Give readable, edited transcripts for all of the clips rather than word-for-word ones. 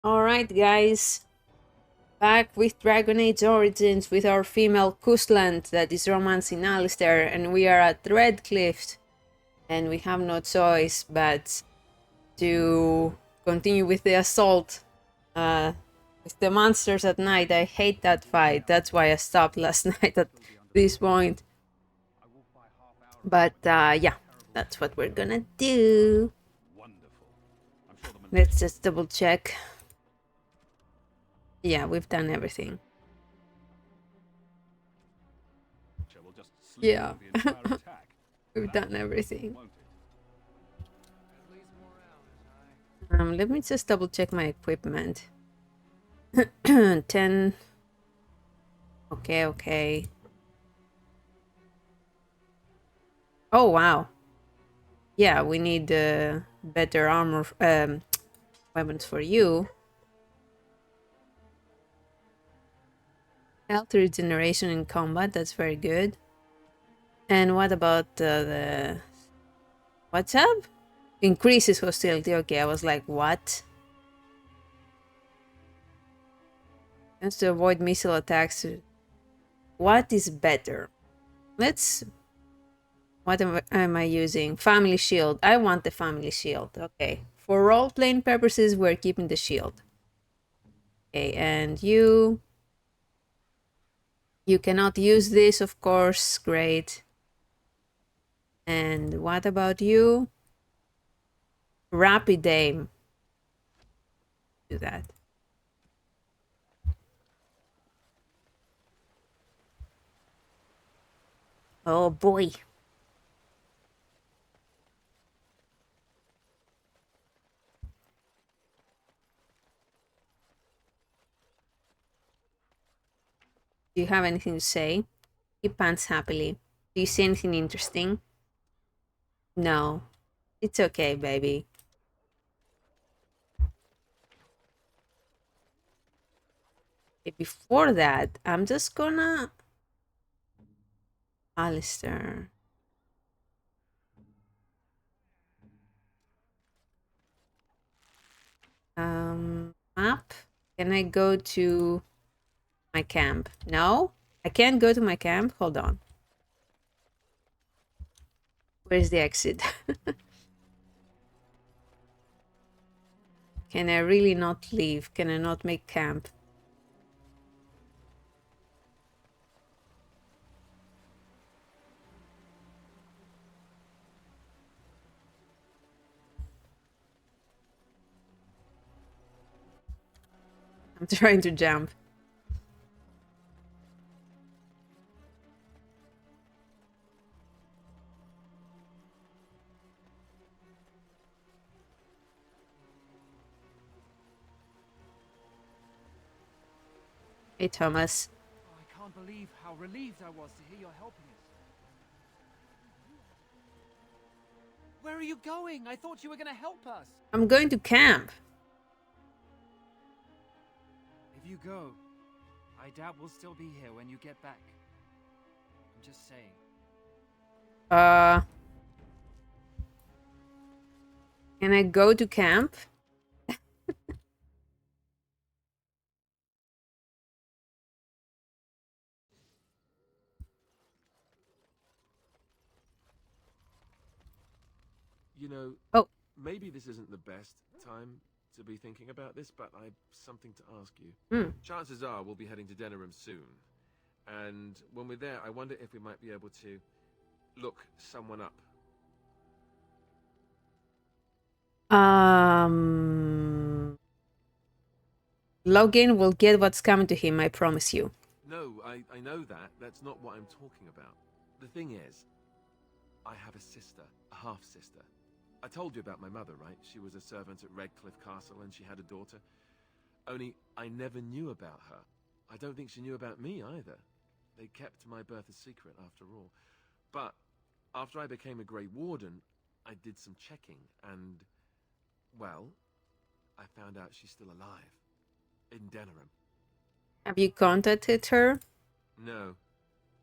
Alright guys, back with Dragon Age Origins with our female Cousland that is romancing Alistair, and we are at Redcliffe and we have no choice but to continue with the assault with the monsters at night. I hate that fight, that's why I stopped last night at this point. But yeah, that's what we're gonna do. Let's just double check. Yeah, we've done everything. Yeah. We've done everything. Let me just double check my equipment. 10. Okay. Oh, wow. Yeah, we need better armor, weapons for you. Health regeneration in combat, that's very good. And what about the... What's up? Increases hostility. Okay, I was like, what? Tends to avoid missile attacks. What is better? Let's... What am I using? Family shield. I want the family shield. Okay. For role-playing purposes, we're keeping the shield. Okay, and you... You cannot use this, of course. Great. And what about you? Rapid aim. Do that. Oh boy. Do you have anything to say? He pants happily. Do you see anything interesting? No. It's okay, baby. Okay, before that, I'm just gonna... Alistair. Map? Can I go to my camp? No? I can't go to my camp? Hold on. Where's the exit? Can I really not leave? Can I not make camp? I'm trying to jump. Hey, Thomas. Oh, I can't believe how relieved I was to hear you're helping us. Where are you going? I thought you were going to help us. I'm going to camp. If you go, I doubt we'll still be here when you get back. I'm just saying. Can I go to camp? You know, Oh. Maybe this isn't the best time to be thinking about this, but I've something to ask you. Chances are we'll be heading to Denerim soon. And when we're there, I wonder if we might be able to look someone up. Logan will get what's coming to him, I promise you. No, I know that. That's not what I'm talking about. The thing is, I have a sister, a half-sister. I told you about my mother, right? She was a servant at Redcliffe Castle and she had a daughter. Only I never knew about her. I don't think she knew about me either. They kept my birth a secret after all. But after I became a Grey Warden, I did some checking and, well, I found out she's still alive. In Denerim. Have you contacted her? No.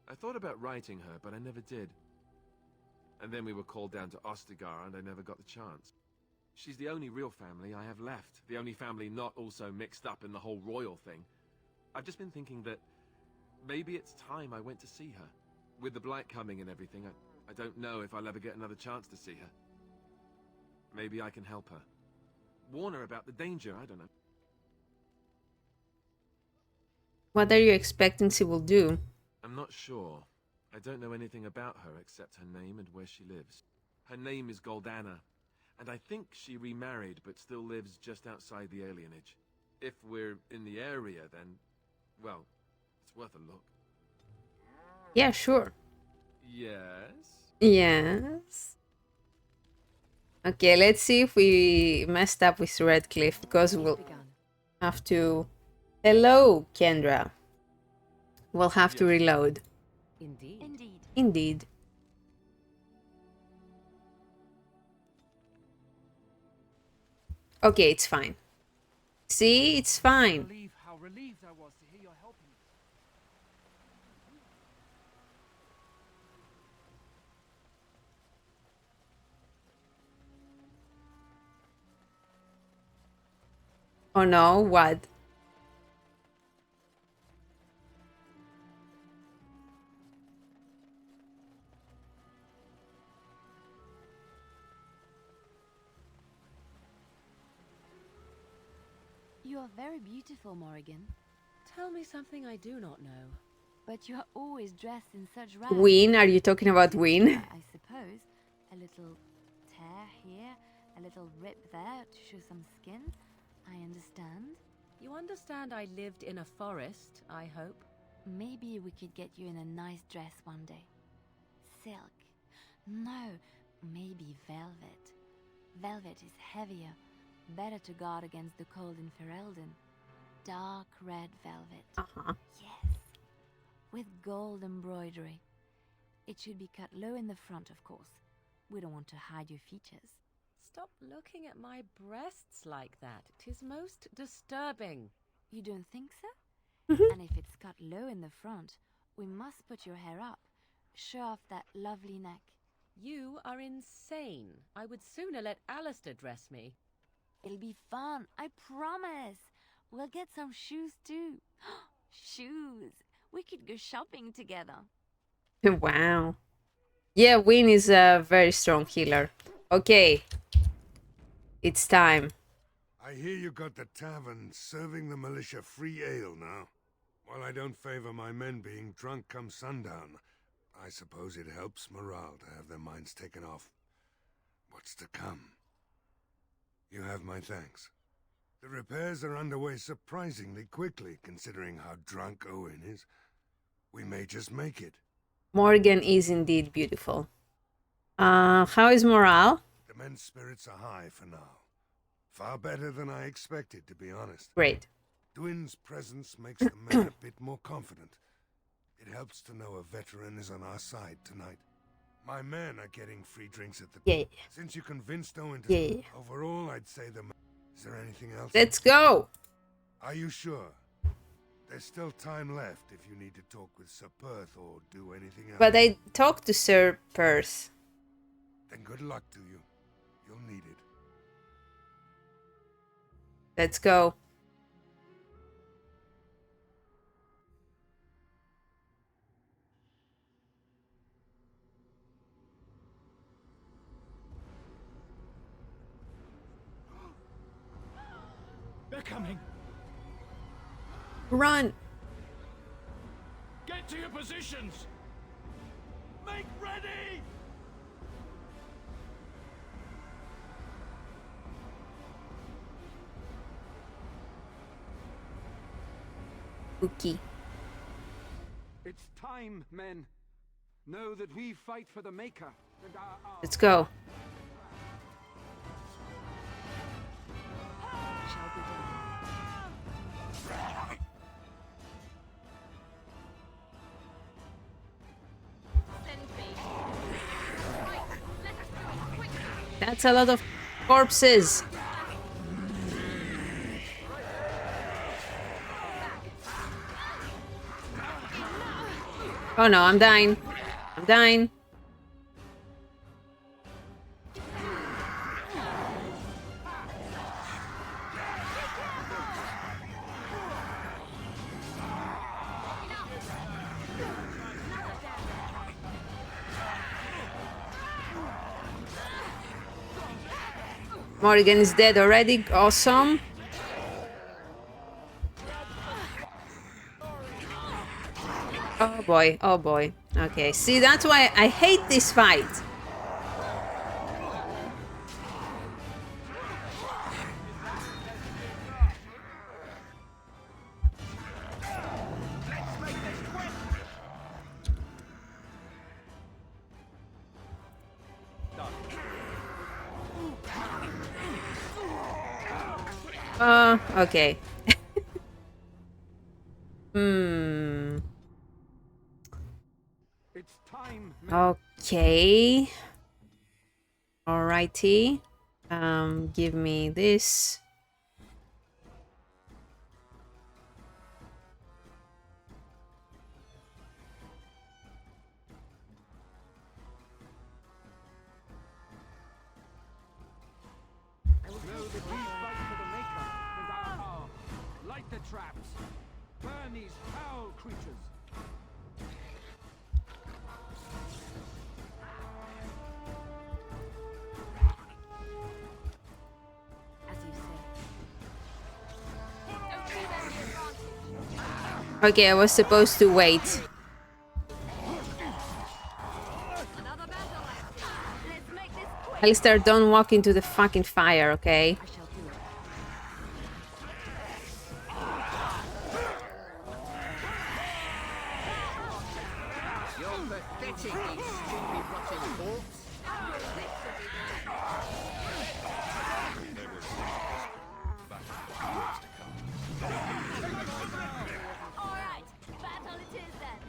I thought about writing her, but I never did. And then we were called down to Ostagar, and I never got the chance. She's the only real family I have left. The only family not also mixed up in the whole royal thing. I've just been thinking that maybe it's time I went to see her. With the blight coming and everything, I don't know if I'll ever get another chance to see her. Maybe I can help her. Warn her about the danger, I don't know. What are you expecting she will do? I'm not sure. I don't know anything about her except her name and where she lives. Her name is Goldana, and I think she remarried but still lives just outside the alienage. If we're in the area, then, well, it's worth a look. Yeah, sure. Yes? Yes. Okay, let's see if we messed up with Redcliffe, because we'll have to... Hello, Kendra. We'll have to reload. Indeed. Indeed. Okay, it's fine. See, it's fine. How relieved I was to hear you're helping me. Oh no, what? You are very beautiful, Morrigan. Tell me something I do not know. But you are always dressed in such rags. Win? Are you talking about Win? I suppose. A little tear here, a little rip there to show some skin. I understand. You understand I lived in a forest, I hope? Maybe we could get you in a nice dress one day. Silk. No, maybe velvet. Velvet is heavier, better to guard against the cold in Ferelden. Dark red velvet. Uh-huh. Yes. With gold embroidery. It should be cut low in the front, of course. We don't want to hide your features. Stop looking at my breasts like that. 'Tis most disturbing. You don't think so? Mhm. And if it's cut low in the front, we must put your hair up. Show off that lovely neck. You are insane. I would sooner let Alistair dress me. It'll be fun, I promise. We'll get some shoes too. Shoes. We could go shopping together. Wow. Yeah, Win is a very strong healer. Okay. It's time. I hear you got the tavern serving the militia free ale now. While I don't favor my men being drunk come sundown, I suppose it helps morale to have their minds taken off what's to come. You have my thanks. The repairs are underway surprisingly quickly, considering how drunk Owen is. We may just make it. Morgan is indeed beautiful. How is morale? The men's spirits are high for now. Far better than I expected, to be honest. Great. Dwin's presence makes the men a bit more confident. It helps to know a veteran is on our side tonight. My men are getting free drinks at the... Yeah. Since you convinced Owen to... Yeah. Overall, I'd say the... Is there anything else? Let's go. Are you sure? There's still time left if you need to talk with Sir Perth or do anything else. But I talked to Sir Perth. Then good luck to you. You'll need it. Let's go. They're coming. Run. Get to your positions. Make ready. Uki. It's time, men. Know that we fight for the Maker. And Let's go. Shall be done. That's a lot of corpses. Oh no, I'm dying. I'm dying. Morrigan is dead already. Awesome. Oh boy, oh boy. Okay, see, that's why I hate this fight. Okay. It's time, men. Okay. Alrighty. Give me this. Know that we fight for the Maker and our power. Light the traps. Burn these foul creatures. As you say. Okay, I was supposed to wait. Another battle. Let's make this quick. Alistair, don't walk into the fucking fire, okay? I shall do it. You're pathetic, you stupid rotten corpse. All right, battle it is then.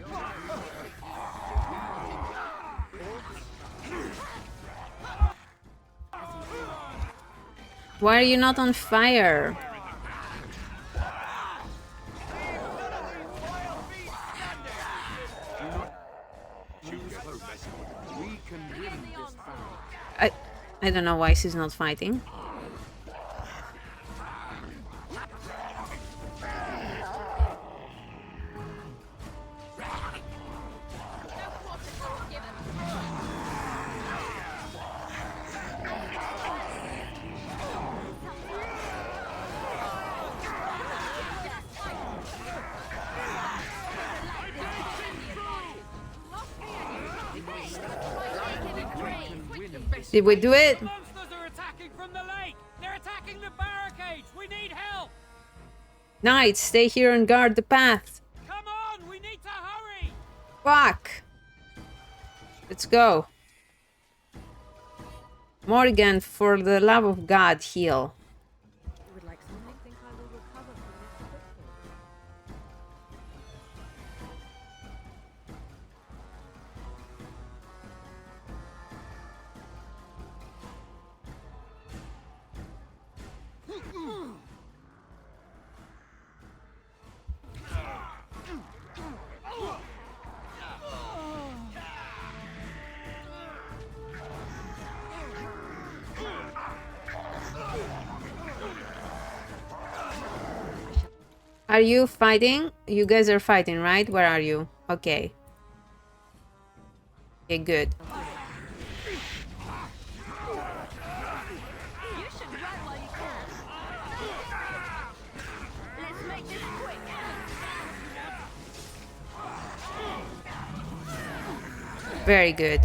Why are you not on fire? We can win this battle. I don't know why she's not fighting. Did we do it? The monsters are attacking from the lake! They're attacking the barricades! We need help! Knights, stay here and guard the path. Come on! We need to hurry! Fuck! Let's go. Morrigan, for the love of God, heal. You would like something? I think I will recover from this quickly. Are you fighting? You guys are fighting, right? Where are you? Okay. Okay, good. You should run while you can. Let's make this quick. Very good.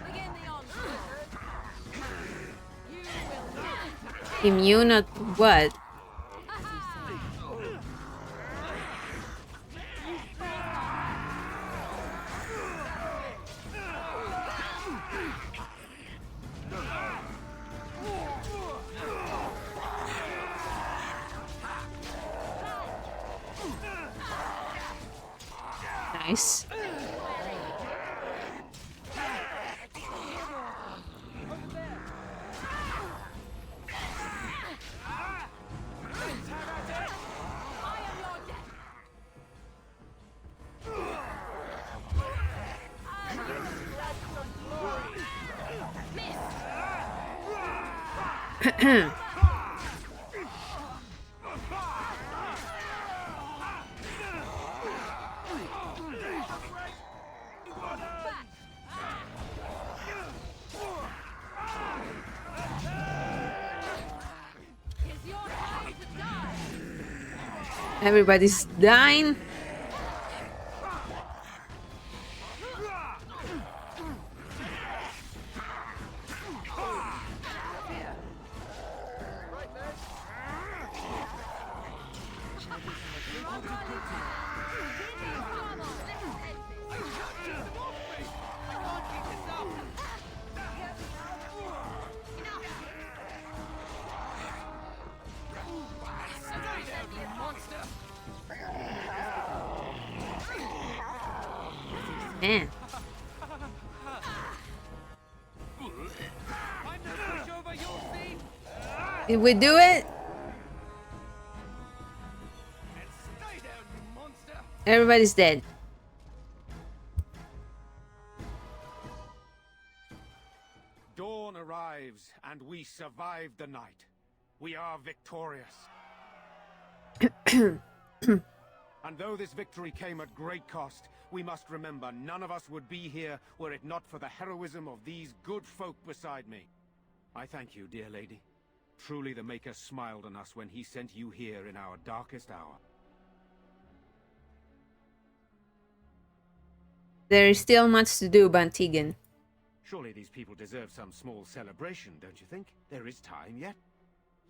Begin the onslaught. You will not. Immune at what? Nice. Everybody's dying. Man. Did we do it? Everybody's dead. Dawn arrives, and we survived the night. We are victorious. And though this victory came at great cost, we must remember none of us would be here were it not for the heroism of these good folk beside me. I thank you, dear lady. Truly the Maker smiled on us when he sent you here in our darkest hour. There is still much to do, Bantigan. Surely these people deserve some small celebration, don't you think? There is time yet.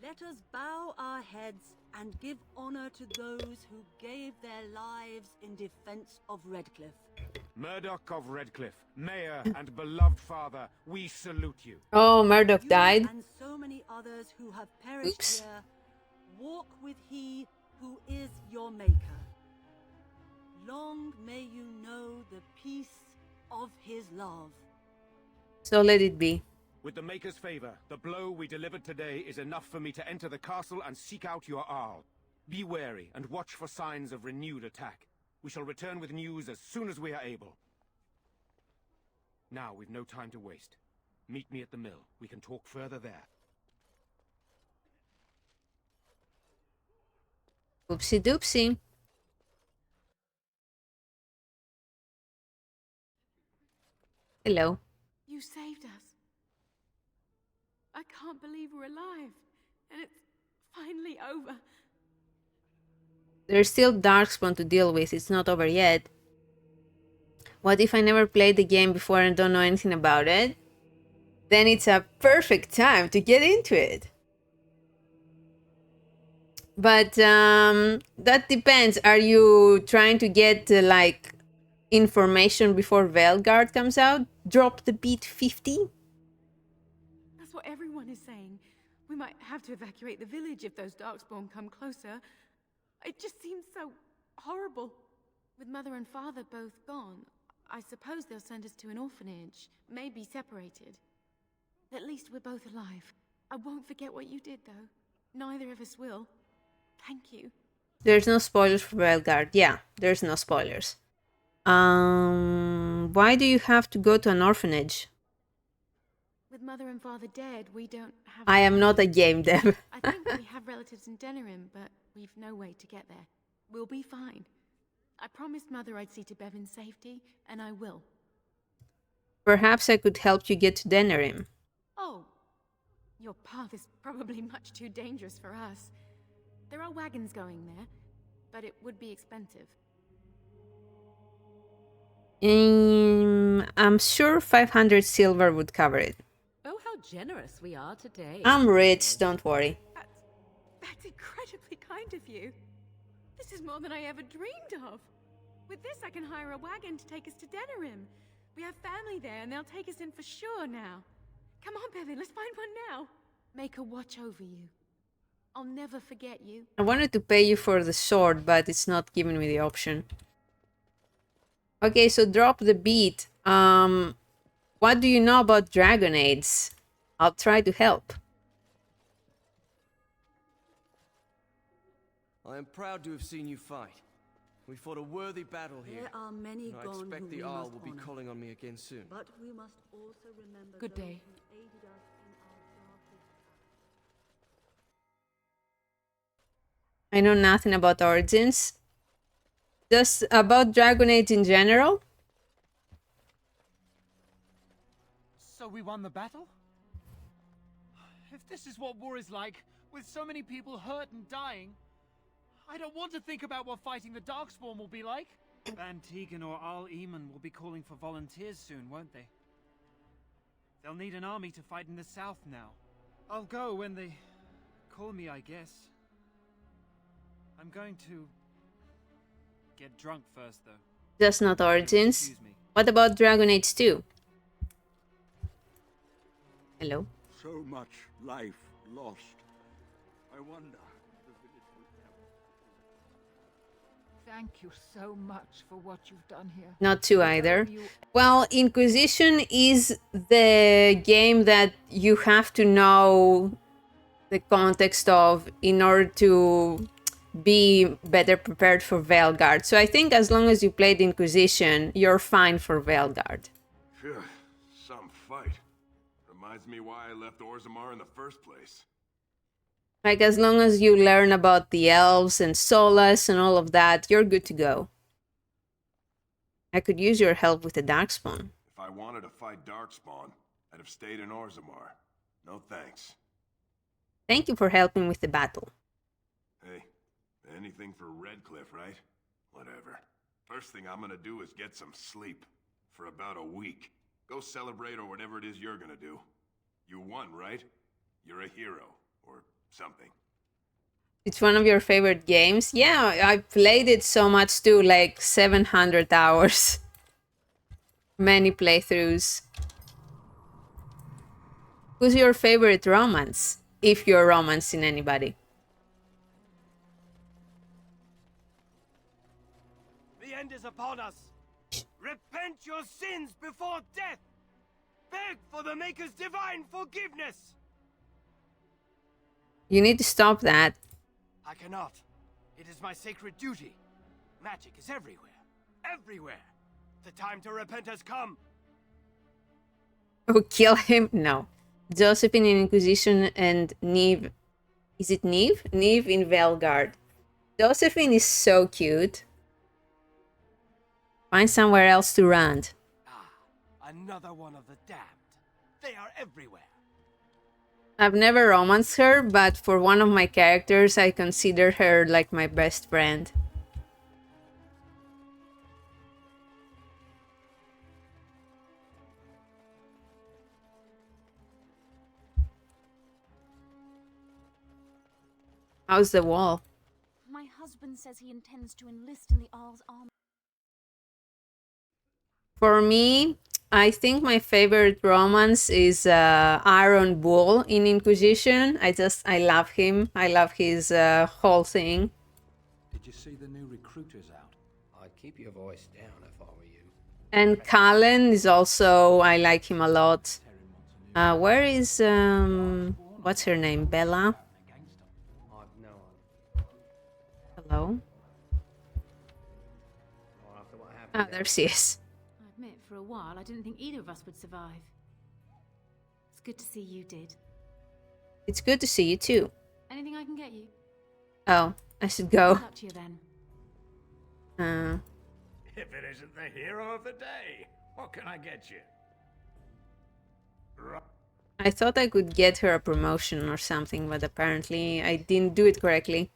Let us bow our heads and give honor to those who gave their lives in defense of Redcliffe. Murdoch of Redcliffe, Mayor and beloved father, we salute you. Oh, Murdoch You died. and so many others who have perished Oops. here, walk with he who is your Maker. Long may you know the peace of his love. So let it be. With the Maker's favor, the blow we delivered today is enough for me to enter the castle and seek out your Arl. Be wary and watch for signs of renewed attack. We shall return with news as soon as we are able. Now we've no time to waste. Meet me at the mill. We can talk further there. Oopsie doopsie. Hello. You saved us. I can't believe we're alive. And it's finally over. There's still Darkspawn to deal with. It's not over yet. What if I never played the game before and don't know anything about it? Then it's a perfect time to get into it. But that depends. Are you trying to get like information before Veilguard comes out? Drop the beat 50? That's what everyone is saying. We might have to evacuate the village if those Darkspawn come closer. It just seems so horrible. With Mother and Father both gone, I suppose they'll send us to an orphanage, maybe separated. At least we're both alive. I won't forget what you did, though. Neither of us will. Thank you. There's no spoilers for Veilguard. Yeah, there's no spoilers. Why do you have to go to an orphanage? With Mother and Father dead, we don't have... I am not a game dev. I think we have relatives in Denerim, but we've no way to get there. We'll be fine. I promised Mother I'd see to Bev in safety, and I will. Perhaps I could help you get to Denerim. Oh, your path is probably much too dangerous for us. There are wagons going there, but it would be expensive. I'm sure 500 silver would cover it. Oh, how generous we are today. I'm rich, don't worry. That's incredibly kind of you. This is more than I ever dreamed of. With this, I can hire a wagon to take us to Denerim. We have family there, and they'll take us in for sure now. Come on, Bevan, let's find one now. Make her watch over you. I'll never forget you. I wanted to pay you for the sword, but it's not giving me the option. Okay, so drop the beat. What do you know about dragonades? I'll try to help. I am proud to have seen you fight. We fought a worthy battle here. There are many and I gone expect who the we Arl must will be honor. calling on me again soon. But we must also remember Good those day. who aided us in our darkest hour. I know nothing about Origins. Just about Dragon Age in general. So we won the battle? If this is what war is like, with so many people hurt and dying, I don't want to think about what fighting the Darkspawn will be like. Van Tegan or Al Eamon will be calling for volunteers soon, won't they? They'll need an army to fight in the south now. I'll go when they call me, I guess. I'm going to get drunk first, though. Just not Origins. Excuse me. What about Dragon Age 2? Hello? So much life lost. I wonder if the village will ever... Thank you so much for what you've done here. Not 2 either. Well, Inquisition is the game that you have to know the context of in order to be better prepared for Veilguard. So I think as long as you played Inquisition, you're fine for Veilguard. Phew, some fight. Reminds me why I left Orzammar in the first place. Like, as long as you learn about the elves and Solas and all of that, you're good to go. I could use your help with the Darkspawn. If I wanted to fight Darkspawn, I'd have stayed in Orzammar. No thanks. Thank you for helping with the battle. Hey, anything for Redcliffe, right? Whatever. First thing I'm gonna do is get some sleep. For about a week. Go celebrate or whatever it is you're gonna do. You won, right? You're a hero. Or something. It's one of your favorite games? Yeah, I played it so much too, like 700 hours. Many playthroughs. Who's your favorite romance? If you're romancing anybody. The end is upon us. Repent your sins before death. Beg for the Maker's divine forgiveness. You need to stop that. I cannot. It is my sacred duty. Magic is everywhere. Everywhere. The time to repent has come. Oh, kill him? No. Josephine in Inquisition and Neve. Is it Neve? Neve in Veilguard. Josephine is so cute. Find somewhere else to run. Another one of the damned. They are everywhere. I've never romanced her, but for one of my characters, I consider her like my best friend. How's the wall? My husband says he intends to enlist in the Arl's army. For me, I think my favorite romance is Iron Bull in Inquisition. I love him. I love his whole thing. Did you see the new recruiters out? I'd keep your voice down if I were you. And Cousland is also, I like him a lot. Where is, what's her name? Bella? Hello? Oh, there she is. I admit, for a while, I didn't think either of us would survive. It's good to see you did. It's good to see you too. Anything I can get you? Oh, I should go. Good luck to you then. If it isn't the hero of the day, what can I get you? I thought I could get her a promotion or something, but apparently I didn't do it correctly.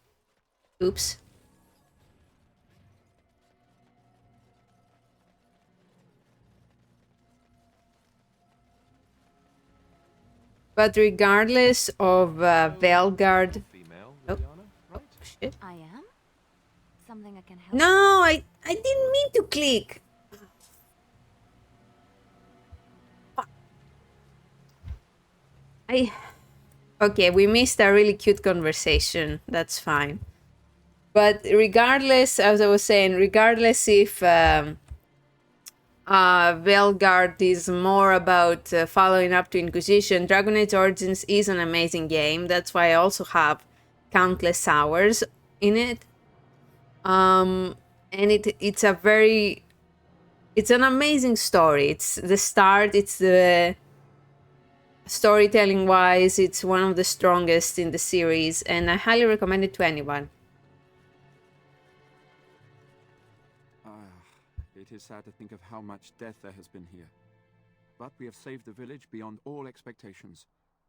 Oops. But regardless of Veilguard... Oh, shit. I am? Something I can help? No, I didn't mean to click. Okay, we missed a really cute conversation. That's fine. But regardless, as I was saying, regardless if Veilguard is more about following up to Inquisition, Dragon Age Origins is an amazing game. That's why I also have countless hours in it. And it's an amazing story. It's the start, it's the storytelling wise, it's one of the strongest in the series, and I highly recommend it to anyone. It is sad to think of how much death there has been here. But we have saved the village beyond all expectations.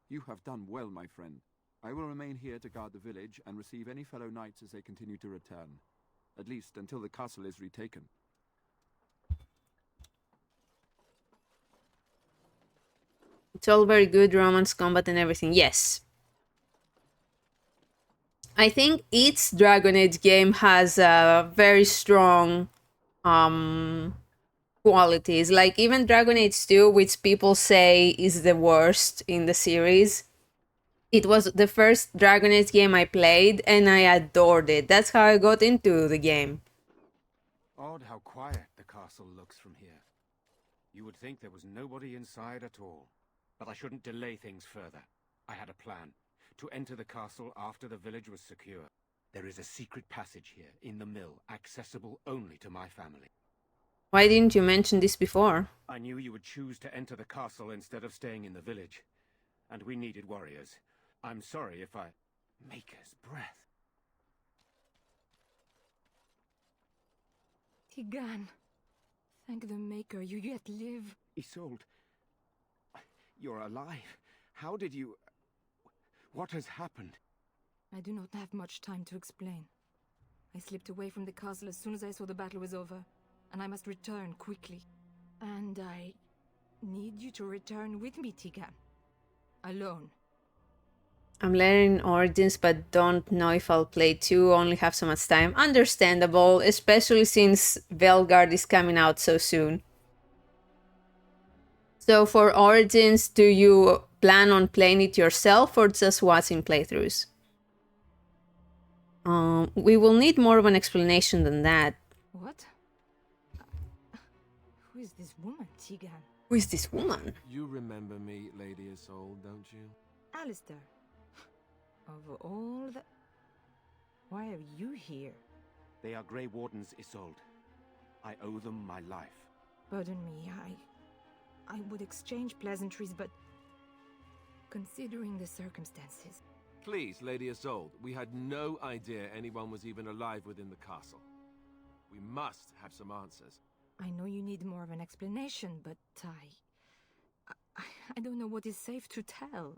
You have done well, my friend. I will remain here to guard the village and receive any fellow knights as they continue to return. At least until the castle is retaken. It's all very good, romance, combat, and everything. Yes. I think each Dragon Age game has a very strong qualities. Like even Dragon Age 2, which people say is the worst in the series. It was the first Dragon Age game I played, and I adored it. That's how I got into the game. Odd how quiet the castle looks from here. You would think there was nobody inside at all. But I shouldn't delay things further. I had a plan. To enter the castle after the village was secure. There is a secret passage here, in the mill, accessible only to my family. Why didn't you mention this before? I knew you would choose to enter the castle instead of staying in the village. And we needed warriors. I'm sorry if I... Maker's breath. Tigan. Thank the Maker, you yet live. Isolde. You're alive. How did you... What has happened? I do not have much time to explain. I slipped away from the castle as soon as I saw the battle was over, and I must return quickly. And I need you to return with me, Tigan. Alone. I'm learning Origins, but don't know if I'll play 2, only have so much time. Understandable, especially since Velgard is coming out so soon. So for Origins, do you plan on playing it yourself or just watching playthroughs? We will need more of an explanation than that. What? Who is this woman, Tigan? Who is this woman? You remember me, Lady Isolde, don't you? Alistair. Of all the... Why are you here? They are Grey Wardens, Isolde. I owe them my life. Pardon me, I would exchange pleasantries, but... Considering the circumstances... Please, Lady Isolde, we had no idea anyone was even alive within the castle. We must have some answers. I know you need more of an explanation, but I don't know what is safe to tell.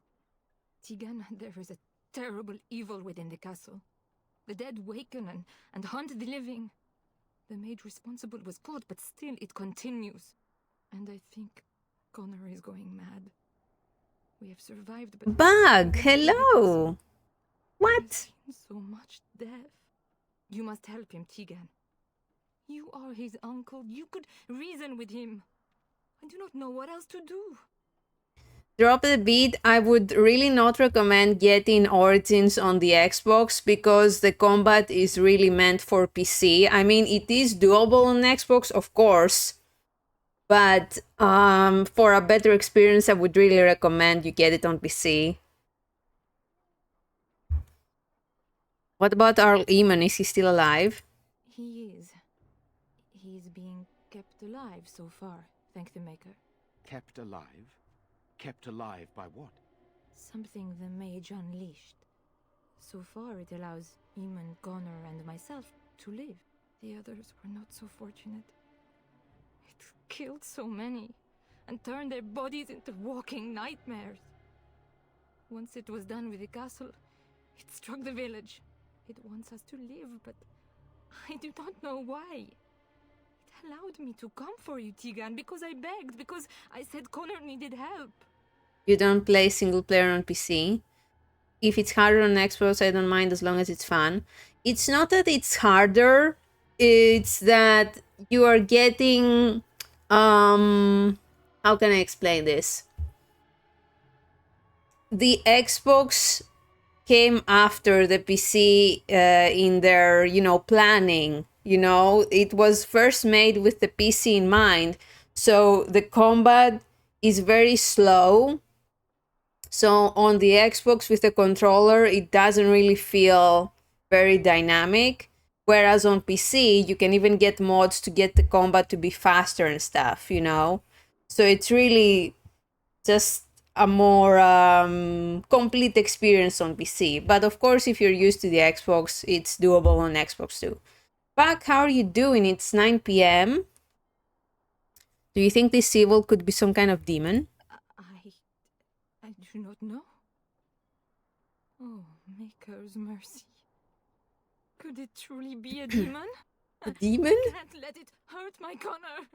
Tigan, there is a terrible evil within the castle. The dead waken and haunt the living. The maid responsible was caught, but still it continues. And I think Connor is going mad. We have survived, but... Bug! Hello! What? So much death. You must help him, Tigan. You are his uncle. You could reason with him. I do not know what else to do. Drop the beat. I would really not recommend getting Origins on the Xbox because the combat is really meant for PC. I mean, it is doable on Xbox, of course. But for a better experience, I would really recommend you get it on PC. What about Arl Eamon? Is he still alive? He is. He is being kept alive so far, thank the Maker. Kept alive? Kept alive by what? Something the mage unleashed. So far it allows Eamon, Connor and myself to live. The others were not so fortunate. It killed so many and turned their bodies into walking nightmares. Once it was done with the castle, it struck the village. It wants us to live, but I do not know why. It allowed me to come for you, Tigan, because I begged, because I said Connor needed help. You don't play single player on PC? If it's harder on Xbox, I don't mind as long as it's fun. It's not that it's harder, it's that you are getting... how can I explain this? The Xbox came after the PC in their, planning. It was first made with the PC in mind. So the combat is very slow. So on the Xbox with the controller, it doesn't really feel very dynamic. Whereas on PC, you can even get mods to get the combat to be faster and stuff, So it's really just a more complete experience on PC. But of course, if you're used to the Xbox, it's doable on Xbox too. Buck, how are you doing? It's 9 p.m. Do you think this evil could be some kind of demon? I do not know. Oh, Maker's mercy. Could it truly be a demon? A demon? I can't let it hurt my Connor.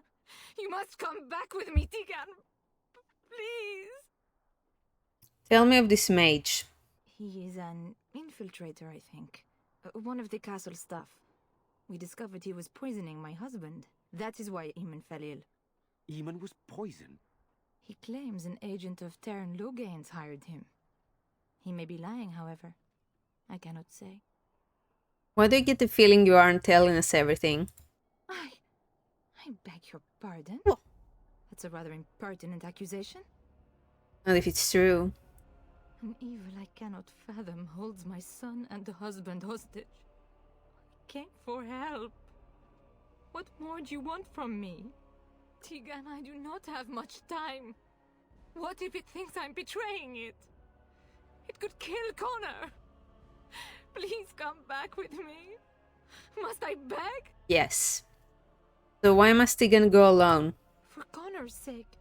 You must come back with me, Tegan. Please. Tell me of this mage. He is an infiltrator, I think. One of the castle staff. We discovered he was poisoning my husband. That is why Eamon fell ill. Eamon was poisoned? He claims an agent of Terran Logain's hired him. He may be lying, however. I cannot say. Why do I get the feeling you aren't telling us everything? I beg your pardon? Oh. That's a rather impertinent accusation. Not if it's true. An evil I cannot fathom holds my son and the husband hostage. I came for help. What more do you want from me? Tegan, I do not have much time. What if it thinks I'm betraying it? It could kill Connor. Please come back with me. Must I beg? Yes. So why must Tegan go alone? For Connor's sake.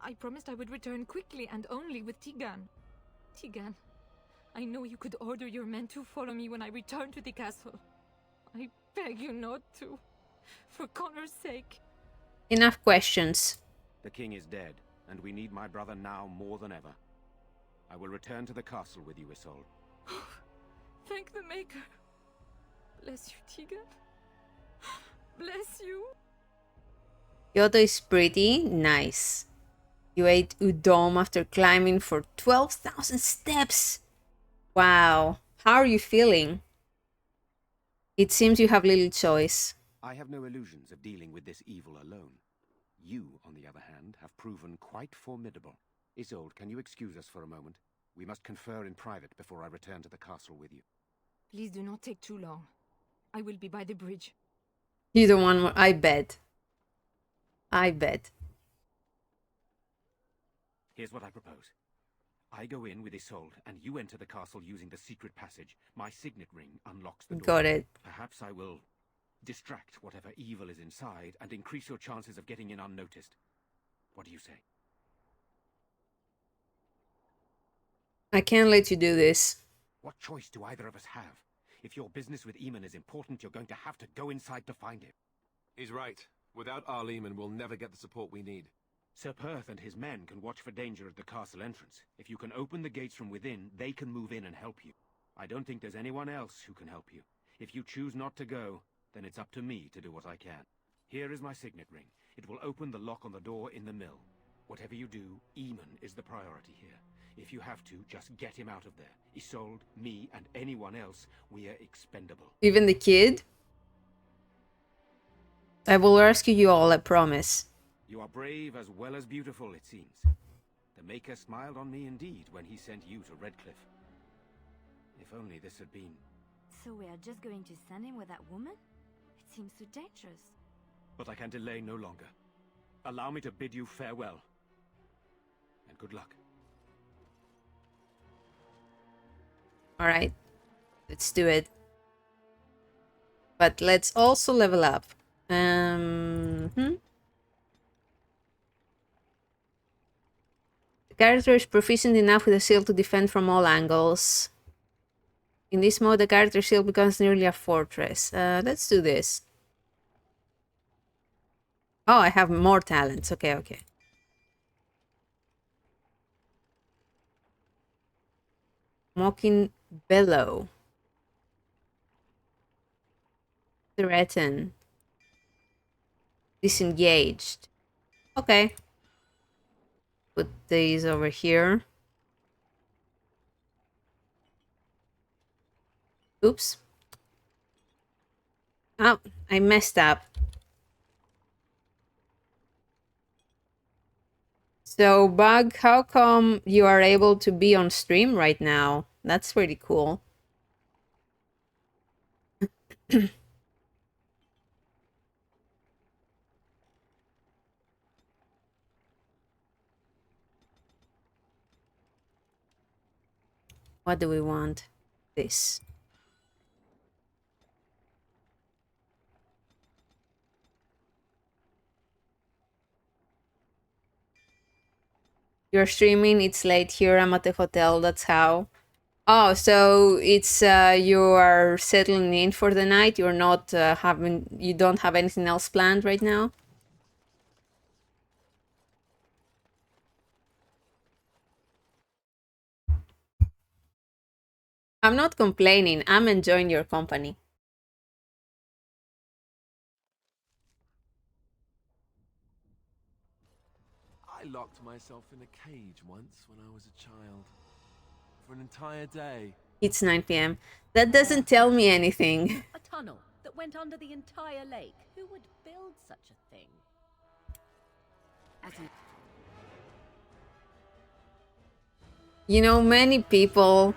I promised I would return quickly and only with Tegan. Tegan, I know you could order your men to follow me when I return to the castle. I beg you not to. For Connor's sake. Enough questions. The king is dead, and we need my brother now more than ever. I will return to the castle with you, Isolde. Thank the Maker. Bless you, Tegan. Bless you. Kyoto is pretty nice. You ate udon after climbing for 12,000 steps. Wow. How are you feeling? It seems you have little choice. I have no illusions of dealing with this evil alone. You, on the other hand, have proven quite formidable. Isolde, can you excuse us for a moment? We must confer in private before I return to the castle with you. Please do not take too long. I will be by the bridge. You don't want more. I bet. I bet. Here's what I propose. I go in with Isolde, and you enter the castle using the secret passage. My signet ring unlocks the door. Got it. Perhaps I will distract whatever evil is inside and increase your chances of getting in unnoticed. What do you say? I can't let you do this. What choice do either of us have? If your business with Eamon is important, you're going to have to go inside to find him. He's right. Without our Eamon, we'll never get the support we need. Sir Perth and his men can watch for danger at the castle entrance. If you can open the gates from within, they can move in and help you. I don't think there's anyone else who can help you. If you choose not to go, then it's up to me to do what I can. Here is my signet ring. It will open the lock on the door in the mill. Whatever you do, Eamon is the priority here. If you have to, just get him out of there. Isolde, me, and anyone else, we are expendable. Even the kid? I will rescue you all, I promise. You are brave as well as beautiful, it seems. The Maker smiled on me indeed when he sent you to Redcliffe. If only this had been... So we are just going to send him with that woman? It seems so dangerous. But I can delay no longer. Allow me to bid you farewell. And good luck. Alright. Let's do it. But let's also level up. The character is proficient enough with a shield to defend from all angles. In this mode, the character shield becomes nearly a fortress. Let's do this. Oh, I have more talents. Okay, okay. Mocking Bellow. Threaten. Disengaged. Okay. Put these over here. Oops. Oh, I messed up. So, Bug, how come you are able to be on stream right now? That's pretty cool. What do we want? This. You're streaming, it's late here, I'm at the hotel, that's how. Oh, so it's you are settling in for the night, you're not you don't have anything else planned right now? I'm not complaining, I'm enjoying your company. I locked myself in a cage once when I was a child. For an entire day. It's 9 p.m. That doesn't tell me anything. A tunnel that went under the entire lake. Who would build such a thing? You know, many people...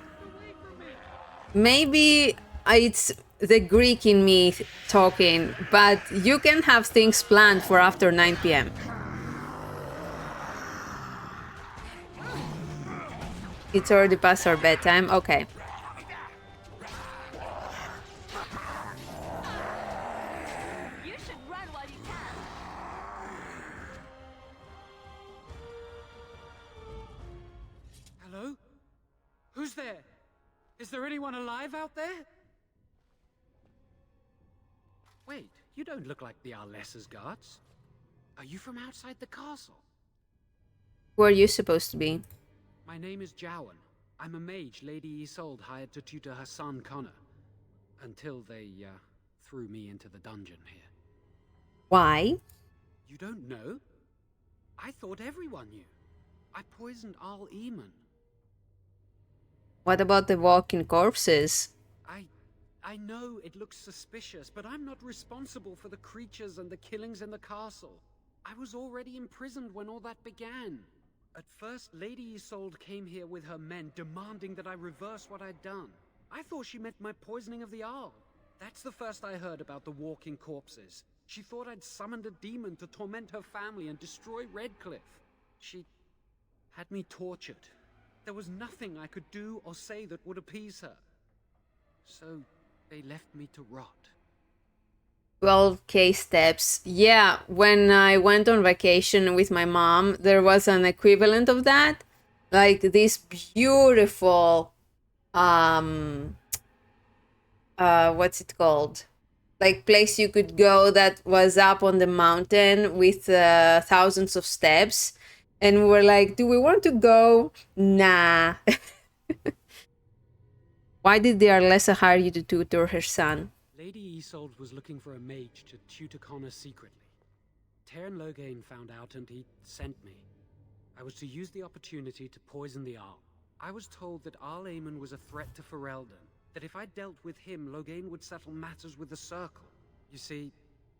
Maybe it's the Greek in me talking, but you can have things planned for after 9 p.m. It's already past our bedtime? Okay. You should run while you can. Hello? Who's there? Is there anyone alive out there? Wait, you don't look like the Arlessa's guards. Are you from outside the castle? Who are you supposed to be? My name is Jowan. I'm a mage Lady Isolde hired to tutor her son Connor. Until they, threw me into the dungeon here. Why? You don't know? I thought everyone knew. I poisoned Al Eamon. What about the walking corpses? I know it looks suspicious, but I'm not responsible for the creatures and the killings in the castle. I was already imprisoned when all that began. At first, Lady Isolde came here with her men, demanding that I reverse what I'd done. I thought she meant my poisoning of the Arl. That's the first I heard about the walking corpses. She thought I'd summoned a demon to torment her family and destroy Redcliffe. She had me tortured. There was nothing I could do or say that would appease her. So they left me to rot. 12K steps. Yeah, when I went on vacation with my mom, there was an equivalent of that. Like this beautiful, what's it called? Like place you could go that was up on the mountain with thousands of steps. And we were like, do we want to go? Nah. Why did the Arlessa hire you to tutor her son? Lady Isolde was looking for a mage to tutor Connor secretly. Tairn Loghain found out and he sent me. I was to use the opportunity to poison the Arl. I was told that Arl Eamon was a threat to Ferelden, that if I dealt with him, Loghain would settle matters with the Circle. You see,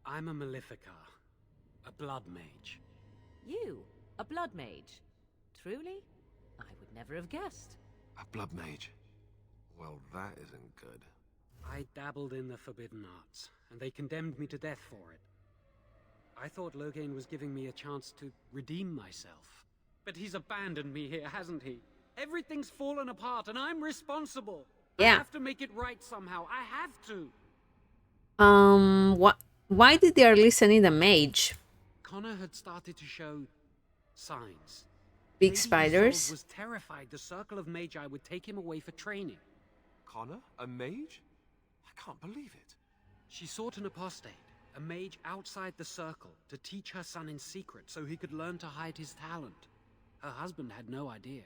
I'm a Maleficar, a blood mage. You? A blood mage? Truly? I would never have guessed. A blood mage? Well, that isn't good. I dabbled in the forbidden arts, and they condemned me to death for it. I thought Loghain was giving me a chance to redeem myself. But he's abandoned me here, hasn't he? Everything's fallen apart, and I'm responsible. Yeah. I have to make it right somehow. I have to. Why did the Arlessa need a mage? Connor had started to show signs. Big Lady spiders? Isolde was terrified the Circle of Magi would take him away for training. Connor? A mage? I can't believe it. She sought an apostate, a mage outside the Circle, to teach her son in secret so he could learn to hide his talent. Her husband had no idea.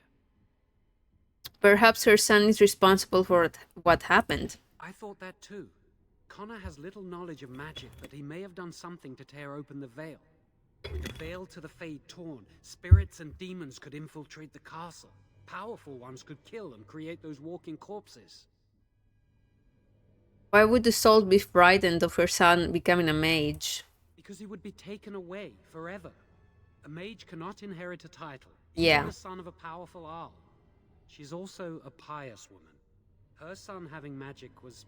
Perhaps her son is responsible for what happened. I thought that too. Connor has little knowledge of magic, but he may have done something to tear open the veil. With the veil to the Fade torn, spirits and demons could infiltrate the castle. Powerful ones could kill and create those walking corpses. Why would Isolde be frightened of her son becoming a mage? Because he would be taken away forever. A mage cannot inherit a title. Yeah. Even the son of a powerful Arl. She's also a pious woman. Her son having magic was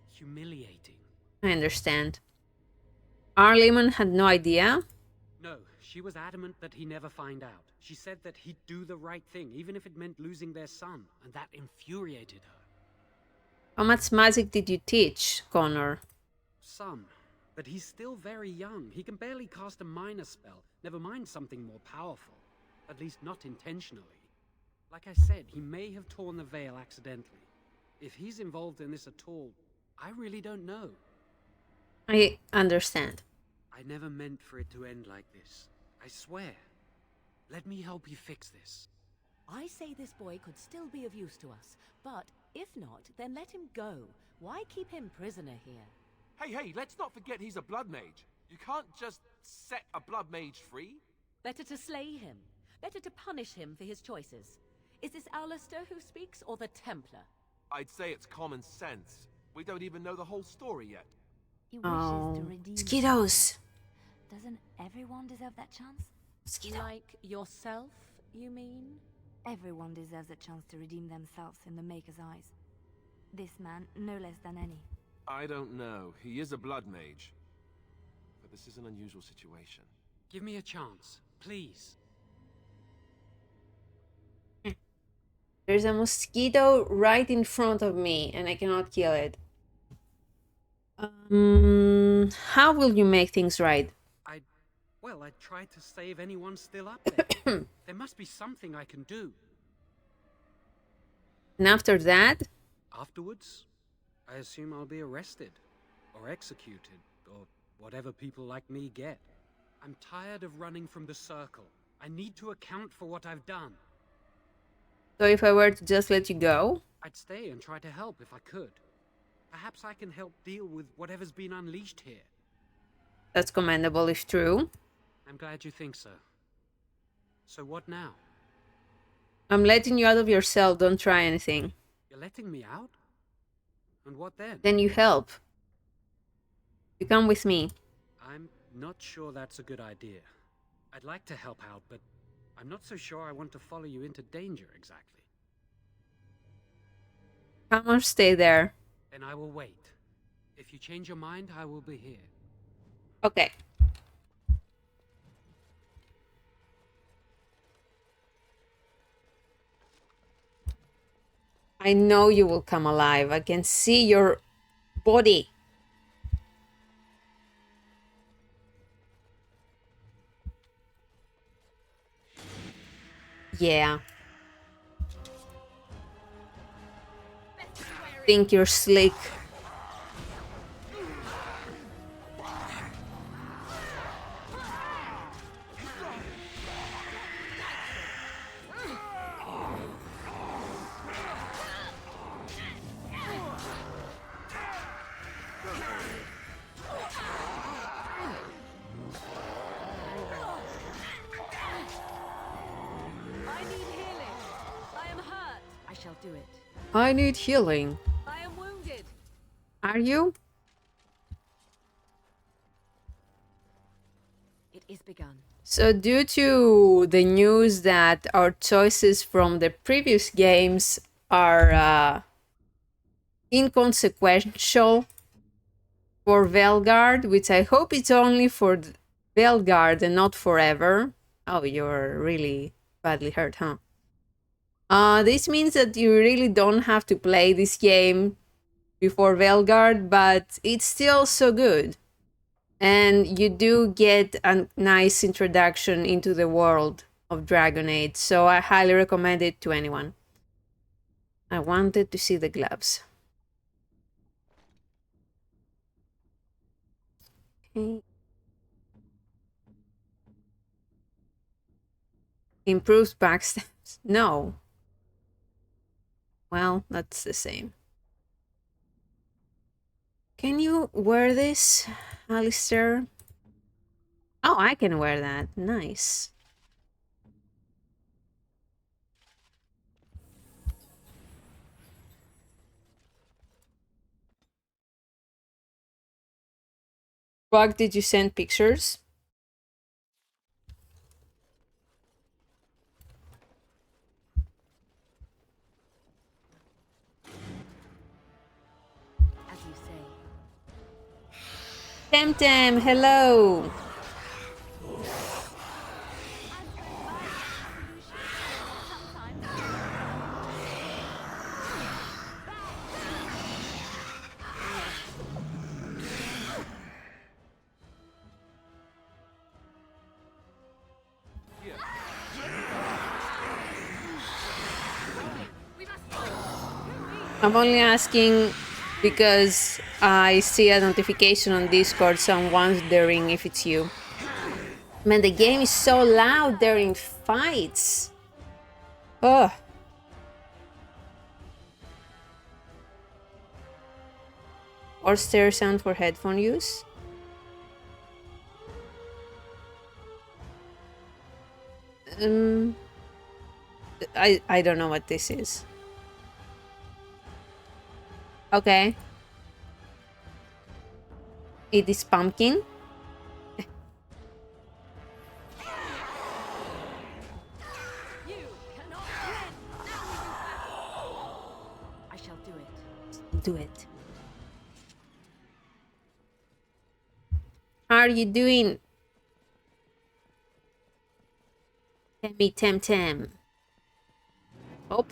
humiliating. I understand. Arl Eamon had no idea? No, she was adamant that he never find out. She said that he'd do the right thing, even if it meant losing their son, and that infuriated her. How much magic did you teach, Connor? Some, but he's still very young. He can barely cast a minor spell, never mind something more powerful. At least not intentionally. Like I said, he may have torn the veil accidentally. If he's involved in this at all, I really don't know. I understand. I never meant for it to end like this. I swear. Let me help you fix this. I say this boy could still be of use to us, but if not, then let him go. Why keep him prisoner here? Hey, let's not forget he's a blood mage. You can't just set a blood mage free. Better to slay him. Better to punish him for his choices. Is this Alistair who speaks, or the Templar? I'd say it's common sense. We don't even know the whole story yet. He wishes to redeem mosquitoes. Doesn't everyone deserve that chance? Mosquito. Like yourself, you mean? Everyone deserves a chance to redeem themselves in the Maker's eyes. This man, no less than any. I don't know. He is a blood mage. But this is an unusual situation. Give me a chance, please. There's a mosquito right in front of me, and I cannot kill it. How will you make things right? Well, I tried to save anyone still up there. There must be something I can do. And after that? Afterwards, I assume I'll be arrested, or executed, or whatever people like me get. I'm tired of running from the circle. I need to account for what I've done. So if I were to just let you go? I'd stay and try to help if I could. Perhaps I can help deal with whatever's been unleashed here. That's commendable if true. I'm glad you think so. So what now? I'm letting you out of your cell, don't try anything. You're letting me out? And what then? Then you help. You come with me. I'm not sure that's a good idea. I'd like to help out, but I'm not so sure I want to follow you into danger exactly. Come on, stay there. Then I will wait. If you change your mind, I will be here. Okay. I know you will come alive. I can see your body. Yeah. Think you're slick. I need healing. I am wounded. Are you? It is begun. So due to the news that our choices from the previous games are inconsequential for Velgard, which I hope it's only for Velgard and not forever. Oh, you're really badly hurt, huh? This means that you really don't have to play this game before Velgard, but it's still so good. And you do get a nice introduction into the world of Dragon Age, so I highly recommend it to anyone. I wanted to see the gloves. Okay. Improved backstabs? No. Well, that's the same. Can you wear this, Alistair? Oh, I can wear that. Nice. Bug, did you send pictures? Temtem, hello. I'm only asking because I see a notification on Discord, so I'm wondering if it's you. Man, the game is so loud during fights. Ugh. Or stereo sound for headphone use. I don't know what this is. Okay. It is pumpkin. I shall do it. Do it. How are you doing? Temmy Temtem. Oh.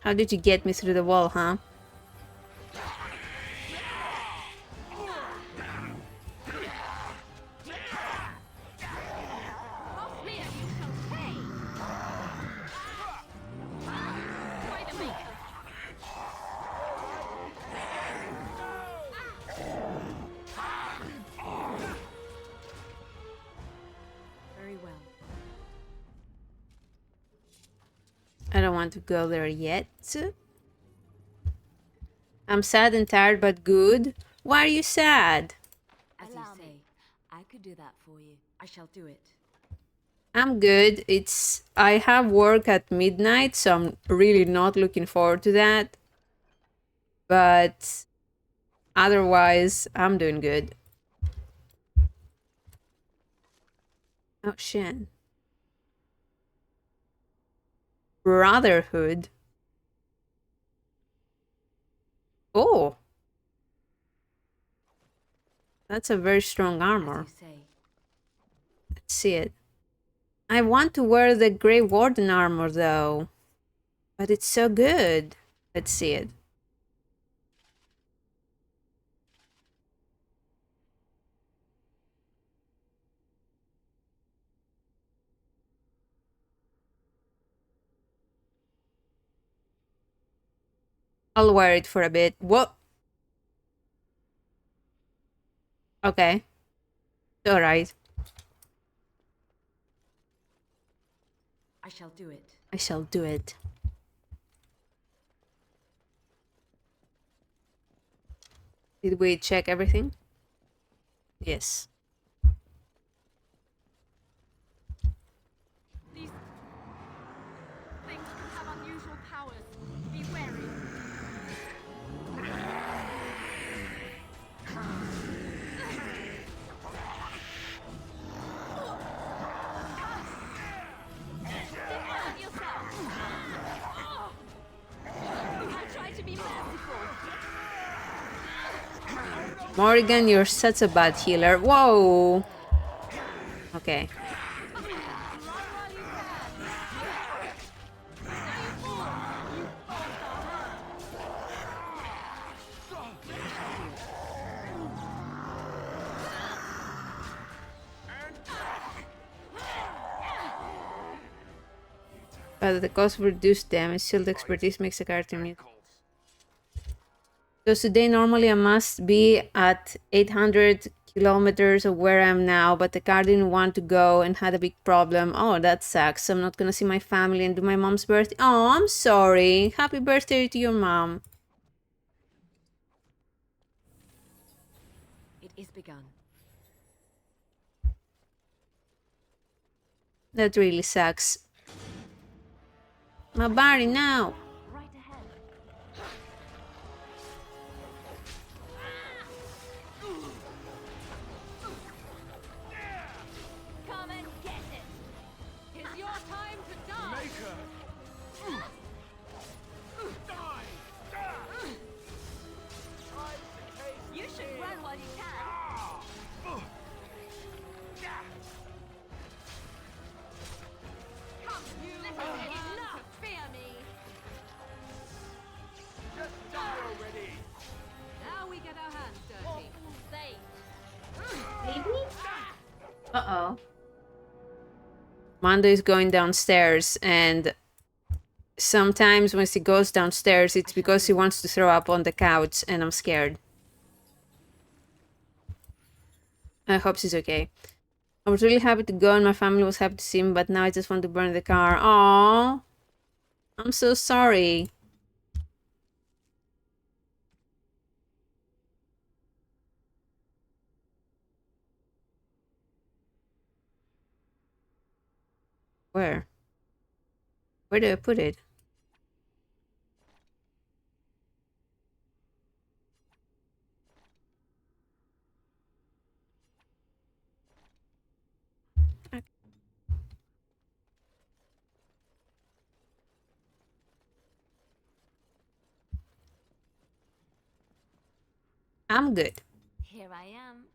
How did you get me through the wall, huh? Very well. I don't want to go there yet. I'm sad and tired, but good. Why are you sad? As you say, I could do that for you. I shall do it. I'm good. I have work at midnight, so I'm really not looking forward to that. But otherwise, I'm doing good. Oh, shit. Brotherhood. Oh. That's a very strong armor. Let's see it. I want to wear the Grey Warden armor, though. But it's so good. Let's see it. I'll wear it for a bit. What? Okay. Alright. I shall do it. I shall do it. Did we check everything? Yes. These things can have unusual powers. Be wary. Morrigan, you're such a bad healer. Whoa! Okay. But the cost of reduced damage, shield expertise makes a character immune. So today normally I must be at 800 kilometers of where I am now, but the car didn't want to go and had a big problem. Oh, that sucks. I'm not gonna see my family and do my mom's birthday. Oh, I'm sorry. Happy birthday to your mom. It is begun. That really sucks. My body now. Come and get it. It's your time to die. You should run while you can. Come, you little enough to fear me. Just die already. Now we get our hands dirty. Baby? Uh-oh. Mando is going downstairs and sometimes when she goes downstairs, it's because she wants to throw up on the couch, and I'm scared. I hope she's okay. I was really happy to go, and my family was happy to see me, but now I just want to burn the car. Aww. I'm so sorry. Where? Where do I put it? I'm good. Here I am.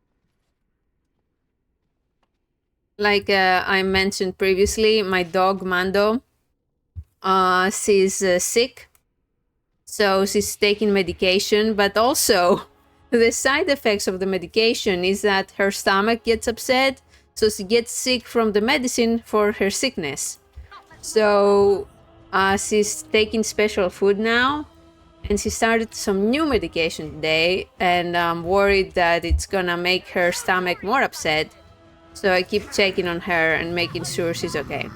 Like I mentioned previously, my dog Mando, she's sick, so she's taking medication, but also the side effects of the medication is that her stomach gets upset, so she gets sick from the medicine for her sickness. So she's taking special food now, and she started some new medication today, and I'm worried that it's gonna make her stomach more upset. So I keep checking on her and making sure she's okay.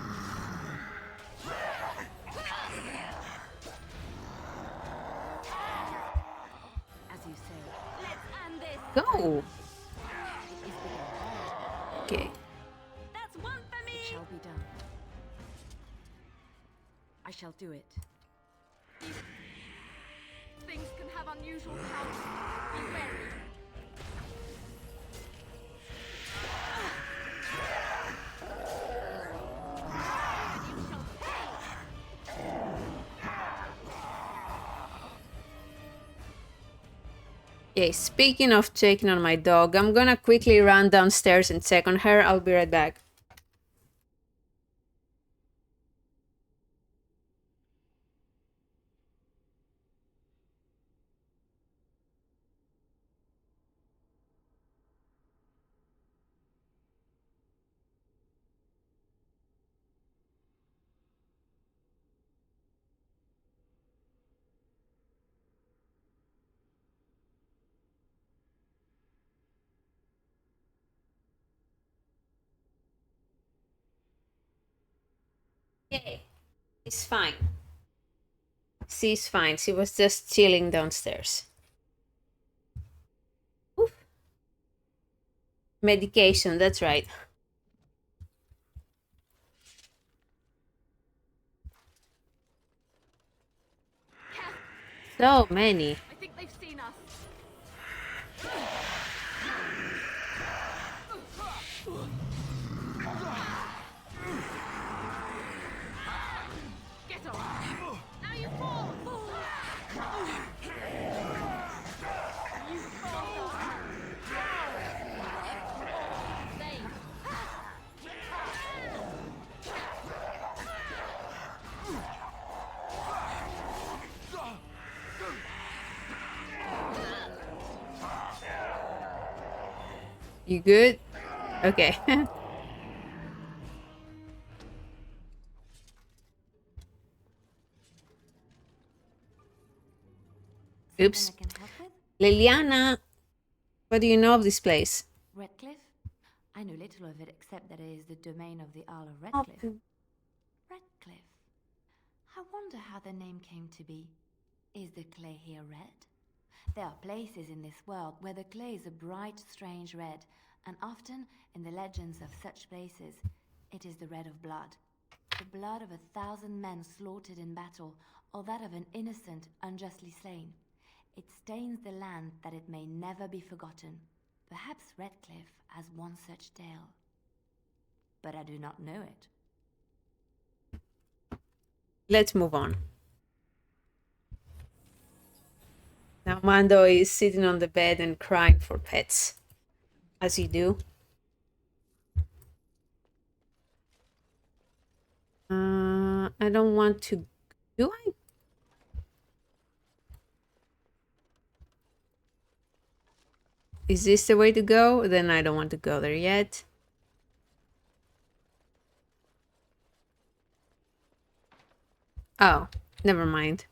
As you say, let's end this. Go! Okay. That's one for me. It shall be done. I shall do it. Things can have unusual powers. Be wary. Okay, speaking of checking on my dog, I'm gonna quickly run downstairs and check on her. I'll be right back. Okay, she's fine. She's fine. She was just chilling downstairs. Oof. Medication, that's right. So many. I think they've seen us. Get on. Now you fall. You fall. Safe. You good? Okay. Oops. Liliana, what do you know of this place? Redcliffe? I know little of it except that it is the domain of the Earl of Redcliffe. Redcliffe. I wonder how the name came to be. Is the clay here red? There are places in this world where the clay is a bright, strange red, and often, in the legends of such places, it is the red of blood. The blood of 1,000 men slaughtered in battle, or that of an innocent, unjustly slain. It stains the land that it may never be forgotten. Perhaps Redcliffe has one such tale. But I do not know it. Let's move on. Now Mando is sitting on the bed and crying for pets. As you do. I don't want to... Do I? Is this the way to go? Then I don't want to go there yet. Oh, never mind.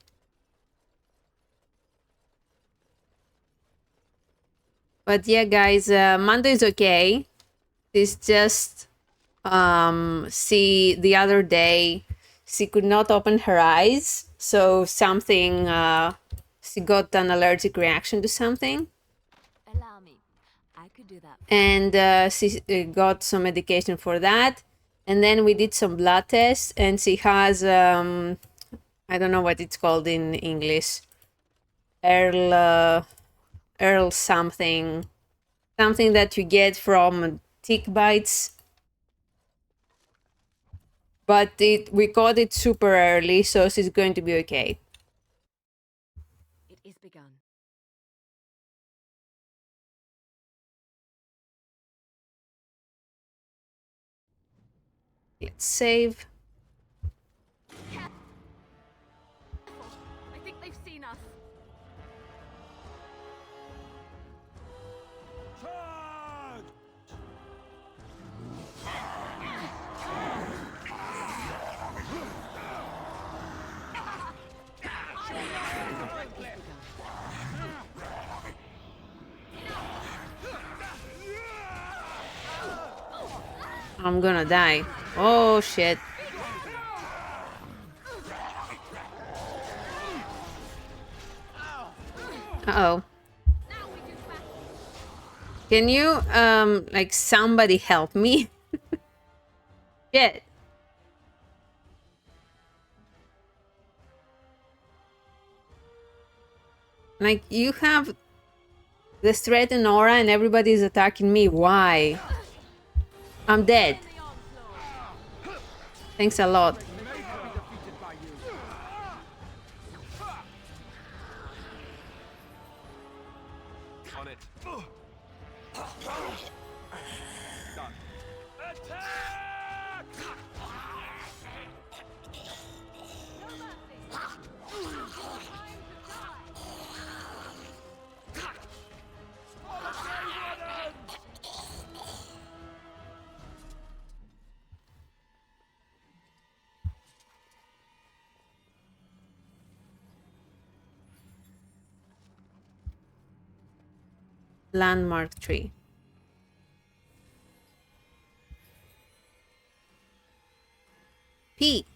But yeah, guys, Mando is okay. It's just, the other day, she could not open her eyes. So something, she got an allergic reaction to something. Allow me. I could do that. And she got some medication for that. And then we did some blood tests, and she has, I don't know what it's called in English. Earl something that you get from tick bites. But we caught it super early, so she's going to be okay. It is begun. Let's save. I think they've seen us. I'm gonna die. Oh shit. Uh-oh. Can you, like, somebody help me? Shit. Like, you have the threatened aura and everybody's attacking me. Why? I'm dead. Thanks a lot. On it. Landmark tree. P.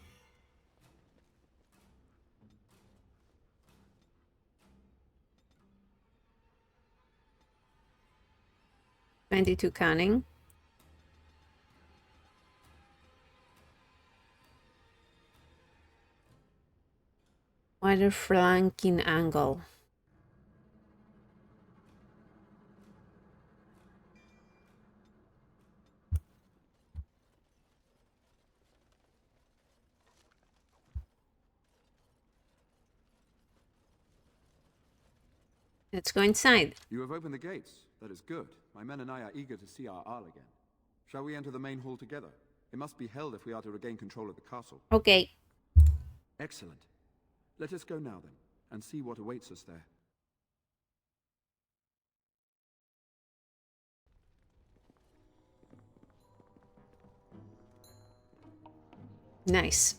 $22 cunning. Wider flanking angle. Let's go inside. You have opened the gates. That is good. My men and I are eager to see our Arl again. Shall we enter the main hall together? It must be held if we are to regain control of the castle. Okay. Excellent. Let us go now then, and see what awaits us there. Nice.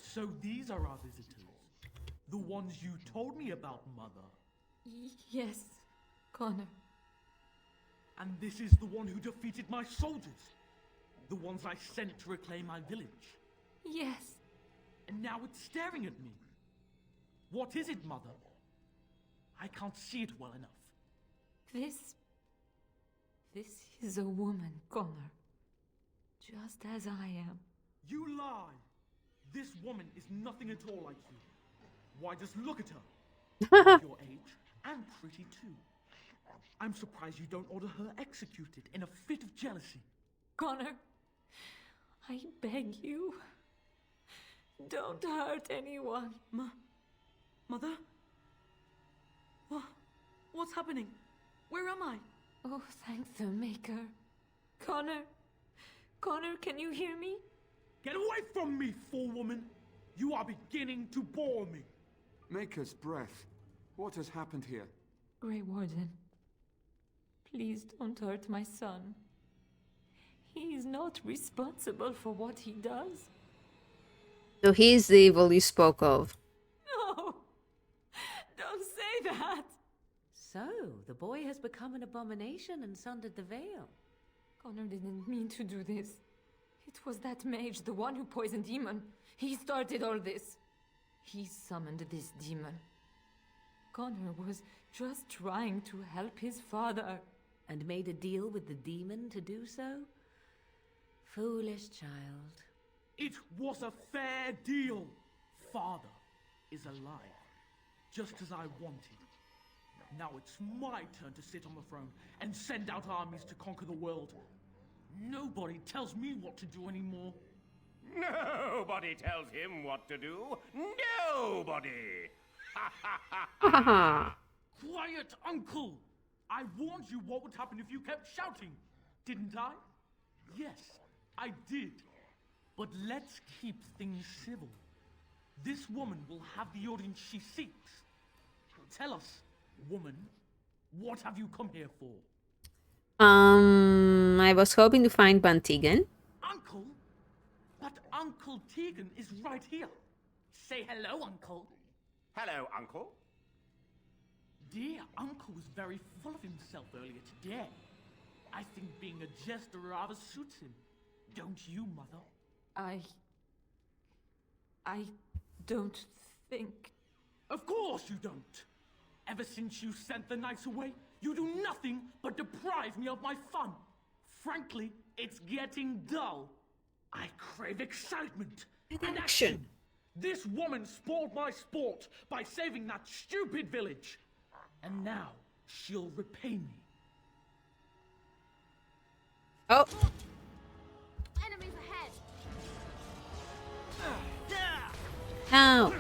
So these are our visitors. The ones you told me about, Mother. Yes, Connor. And this is the one who defeated my soldiers. The ones I sent to reclaim my village. Yes. And now it's staring at me. What is it, Mother? I can't see it well enough. This is a woman, Connor. Just as I am. You lie! This woman is nothing at all like you. Why, just look at her. Your age, and pretty too. I'm surprised you don't order her executed in a fit of jealousy. Connor, I beg you. Don't hurt anyone. Mother? What's happening? Where am I? Oh, thank the Maker. Connor, can you hear me? Get away from me, fool woman! You are beginning to bore me. Maker's breath. What has happened here? Grey Warden, please don't hurt my son. He is not responsible for what he does. So he's the evil you spoke of. No! Don't say that! So, the boy has become an abomination and sundered the veil. Connor didn't mean to do this. It was that mage, the one who poisoned Demon. He started all this. He summoned this demon. Connor was just trying to help his father. And made a deal with the demon to do so? Foolish child. It was a fair deal. Father is alive, just as I wanted. Now it's my turn to sit on the throne and send out armies to conquer the world. Nobody tells me what to do anymore. Nobody tells him what to do. Nobody! Quiet, Uncle! I warned you what would happen if you kept shouting, didn't I? Yes, I did. But let's keep things civil. This woman will have the audience she seeks. Tell us, woman, what have you come here for? I was hoping to find Bantigan. Uncle? But Uncle Tegan is right here. Say hello, Uncle. Hello, Uncle. Dear Uncle was very full of himself earlier today. I think being a jester rather suits him. Don't you, Mother? I don't think... Of course you don't! Ever since you sent the knights away, you do nothing but deprive me of my fun. Frankly, it's getting dull. I crave excitement and action. This woman spoiled my sport by saving that stupid village. And now, she'll repay me. Oh. Enemies ahead. No.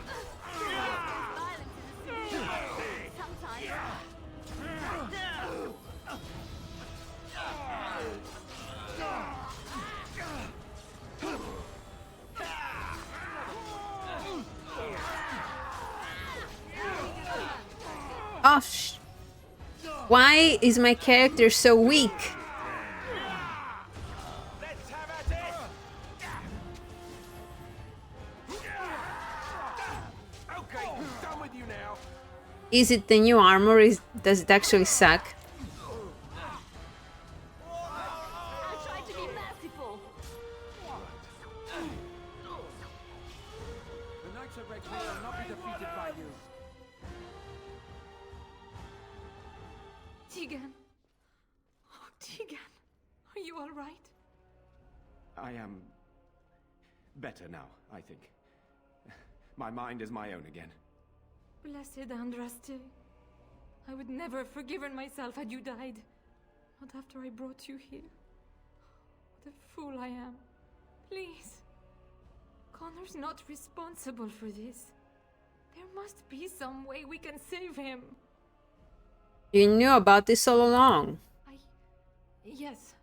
Oh, why is my character so weak? Is it the new armor? Does it actually suck? I'll try to be merciful. The Knights of Red Cliff will not be defeated by you. Tegan. Oh, Tegan. Are you all right? I am better now, I think. My mind is my own again. Blessed Andraste. I would never have forgiven myself had you died. Not after I brought you here. What a fool I am. Please. Connor's not responsible for this. There must be some way we can save him. You knew about this all along. Yes.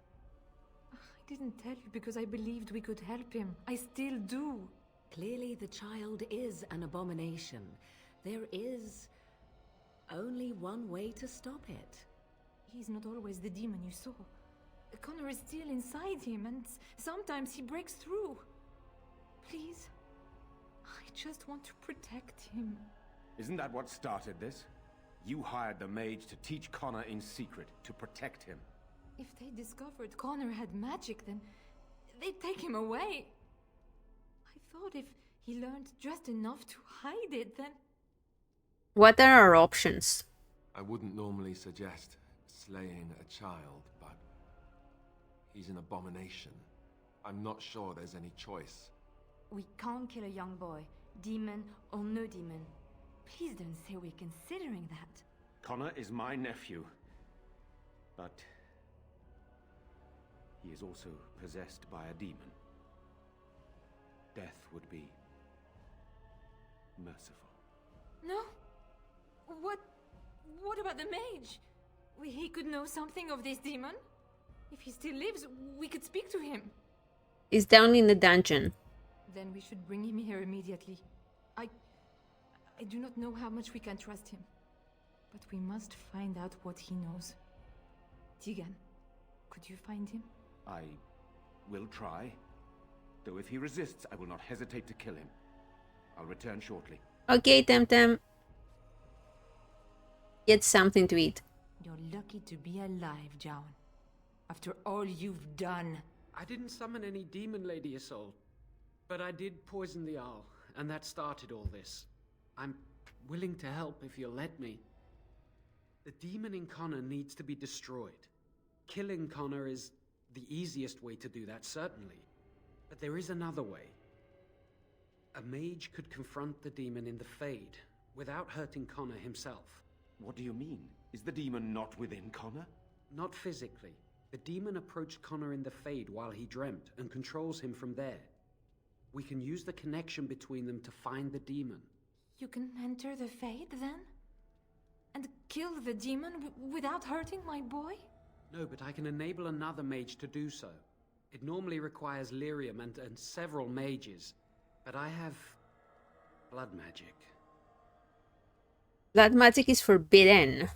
I didn't tell you because I believed we could help him. I still do. Clearly the child is an abomination. There is only one way to stop it. He's not always the demon you saw. Connor is still inside him, and sometimes he breaks through. Please, I just want to protect him. Isn't that what started this? You hired the mage to teach Connor in secret, to protect him. If they discovered Connor had magic, then they'd take him away. I thought if he learned just enough to hide it, then... What are our options? I wouldn't normally suggest slaying a child, but he's an abomination. I'm not sure there's any choice. We can't kill a young boy, demon or no demon. Please don't say we're considering that. Connor is my nephew, but he is also possessed by a demon. Death would be merciful. No? What about the mage? He could know something of this demon. If he still lives, we could speak to him. He's down in the dungeon. Then we should bring him here immediately. I do not know how much we can trust him. But we must find out what he knows. Tegan, could you find him? I will try. Though if he resists, I will not hesitate to kill him. I'll return shortly. Okay, Temtem. Get something to eat. You're lucky to be alive, Jown. After all you've done. I didn't summon any demon, Lady Isolde. But I did poison the owl, and that started all this. I'm willing to help if you'll let me. The demon in Connor needs to be destroyed. Killing Connor is the easiest way to do that, certainly. But there is another way. A mage could confront the demon in the Fade, without hurting Connor himself. What do you mean? Is the demon not within Connor? Not physically. The demon approached Connor in the Fade while he dreamt, and controls him from there. We can use the connection between them to find the demon. You can enter the Fade, then? And kill the demon without hurting my boy? No, but I can enable another mage to do so. It normally requires lyrium and several mages. But I have blood magic. Blood magic is forbidden.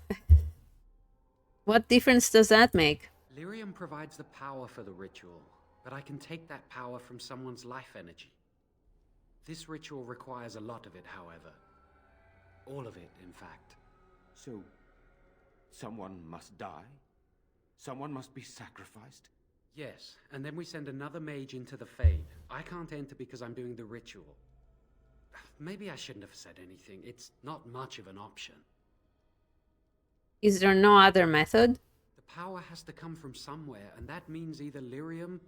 What difference does that make? Lyrium provides the power for the ritual, but I can take that power from someone's life energy. This ritual requires a lot of it, however. All of it, in fact. So, someone must die? Someone must be sacrificed? Yes, and then we send another mage into the Fade. I can't enter because I'm doing the ritual. Maybe I shouldn't have said anything. It's not much of an option. Is there no other method? The power has to come from somewhere, and that means either lyrium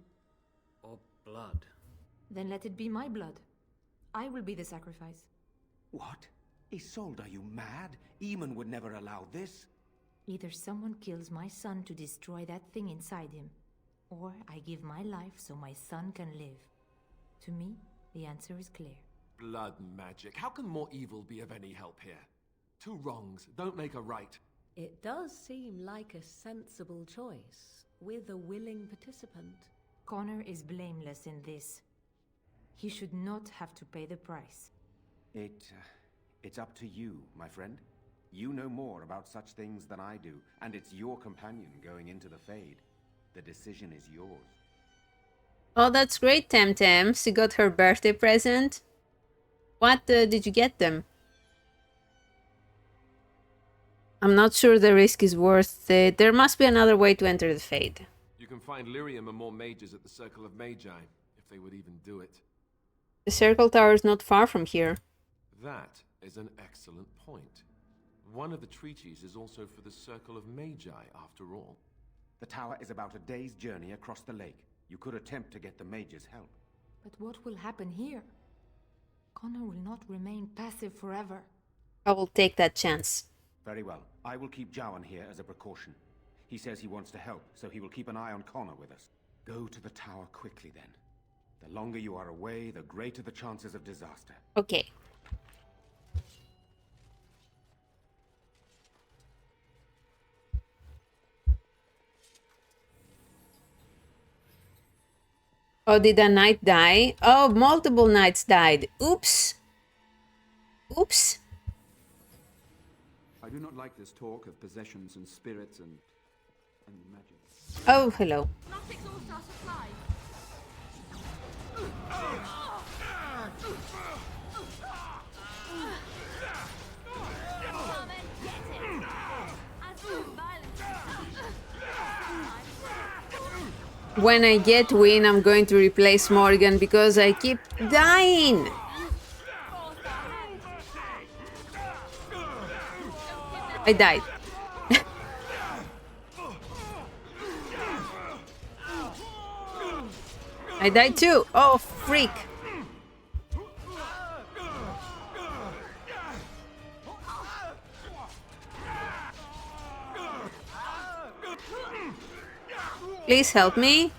or blood. Then let it be my blood. I will be the sacrifice. What? Isolde, are you mad? Eamon would never allow this. Either someone kills my son to destroy that thing inside him, or I give my life so my son can live. To me, the answer is clear. Blood magic. How can more evil be of any help here? Two wrongs don't make a right. It does seem like a sensible choice, with a willing participant. Connor is blameless in this. He should not have to pay the price. It's up to you, my friend. You know more about such things than I do, and it's your companion going into the Fade. The decision is yours. Oh, that's great, Temtem. She got her birthday present. What did you get them? I'm not sure the risk is worth it. There must be another way to enter the Fade. You can find lyrium and more mages at the Circle of Magi, if they would even do it. The Circle Tower is not far from here. That is an excellent point. One of the treaties is also for the Circle of Magi, after all. The tower is about a day's journey across the lake. You could attempt to get the mages' help. But what will happen here? Connor will not remain passive forever. I will take that chance. Very well. I will keep Jowan here as a precaution. He says he wants to help, so he will keep an eye on Connor with us. Go to the tower quickly, then. The longer you are away, the greater the chances of disaster. Okay. Oh, did a knight die? Oh, multiple knights died. Oops. Oops. I do not like this talk of possessions and spirits and magic. Oh, hello. When I get win, I'm going to replace Morgan because I keep dying. I died. I died too. Oh, freak. Please help me.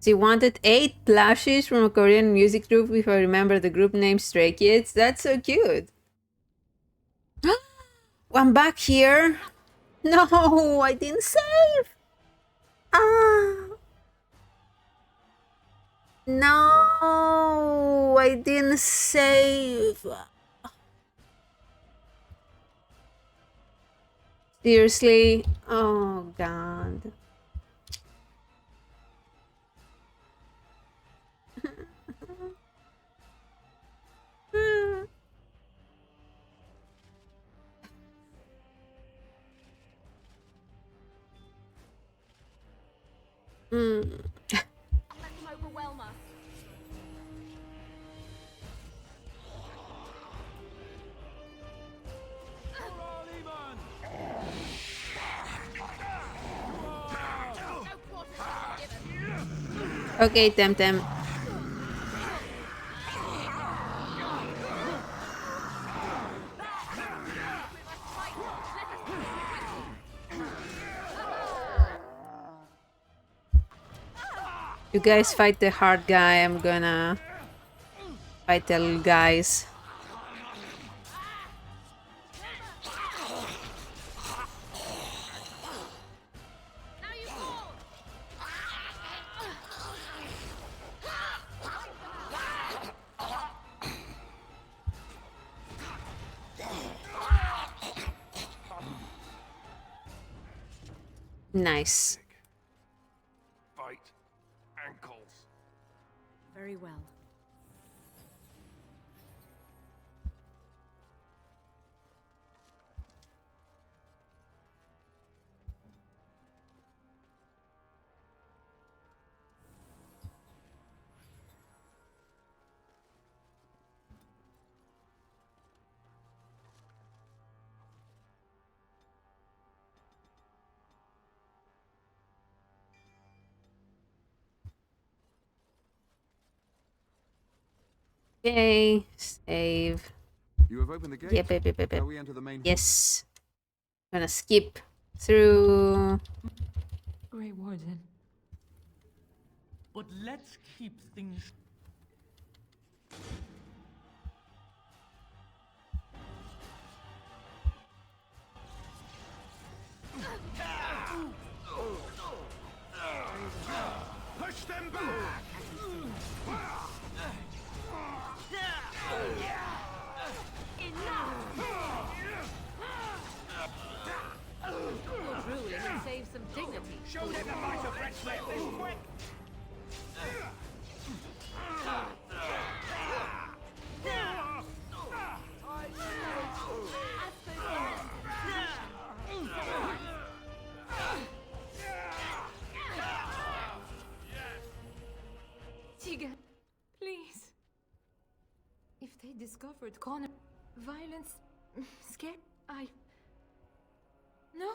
She wanted 8 plushies from a Korean music group, if I remember the group name Stray Kids. That's so cute. I'm back here. No, I didn't save. No, I didn't save. Seriously? Oh god. Mm. Let them overwhelm us. Okay, Temtem. You guys fight the hard guy, I'm gonna fight the little guys. Nice. Fight ankles. Very well. Okay, save. You have opened the gate. Yep. Shall we enter the main Yes. Gonna skip through. Grey Warden. But let's keep things. Push them back! You're drooling and save some dignity. Show them the might of Red Cliff, quick! Tiga, please. If they discovered Connor, violence, scare, No?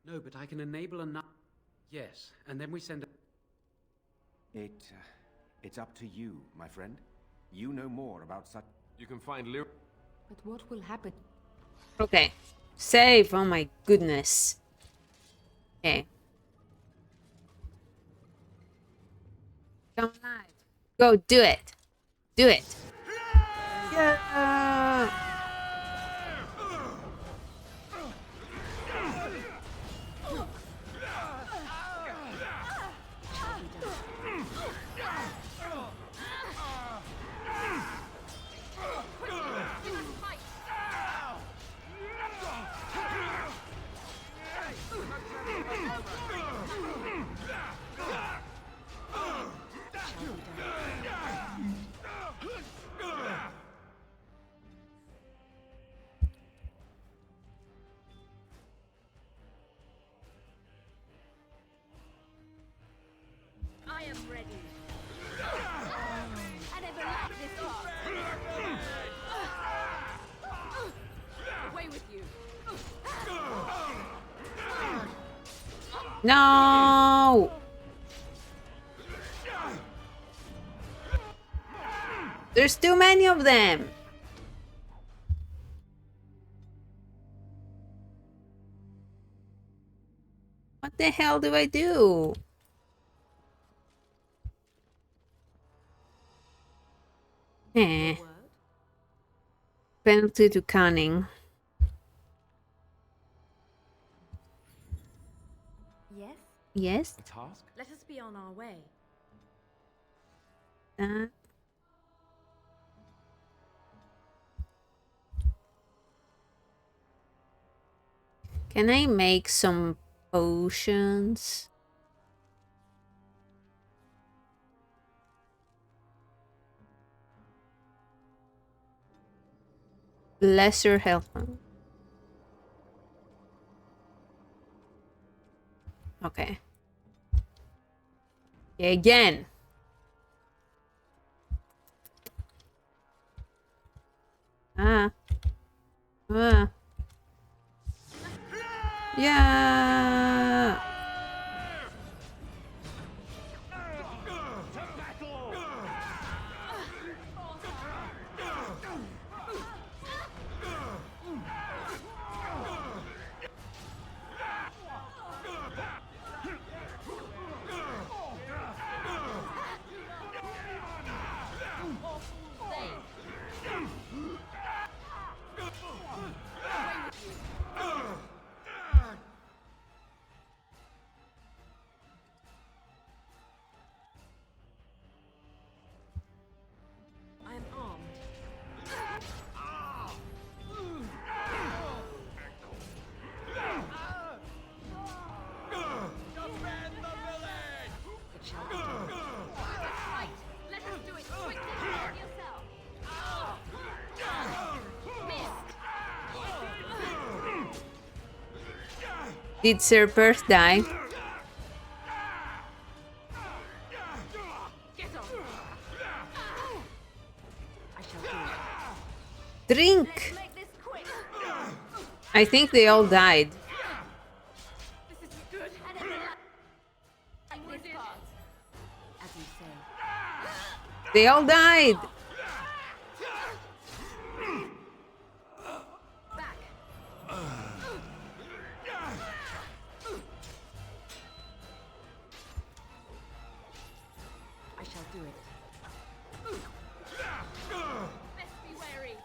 No, but I can enable a Yes, and then we send a... It's up to you, my friend. You know more about such... You can find Lyra. But what will happen? Okay. Save. Oh my goodness. Okay. Come live. Go do it. Do it. Yeah. I am ready. I never liked this part. Away with you. No. There's too many of them. What the hell do I do? Eh. Penalty to cunning. Yes? Yes? A task? Let us be on our way. that. Can I make some potions? Lesser health. Okay. Again. Ah. Ah. Yeah. I am armed. It shall be done. Right, let us do it quickly. Help yourself. Did Sir Perth die? Drink! I think they all died. They all died! I shall do it. Best be wary.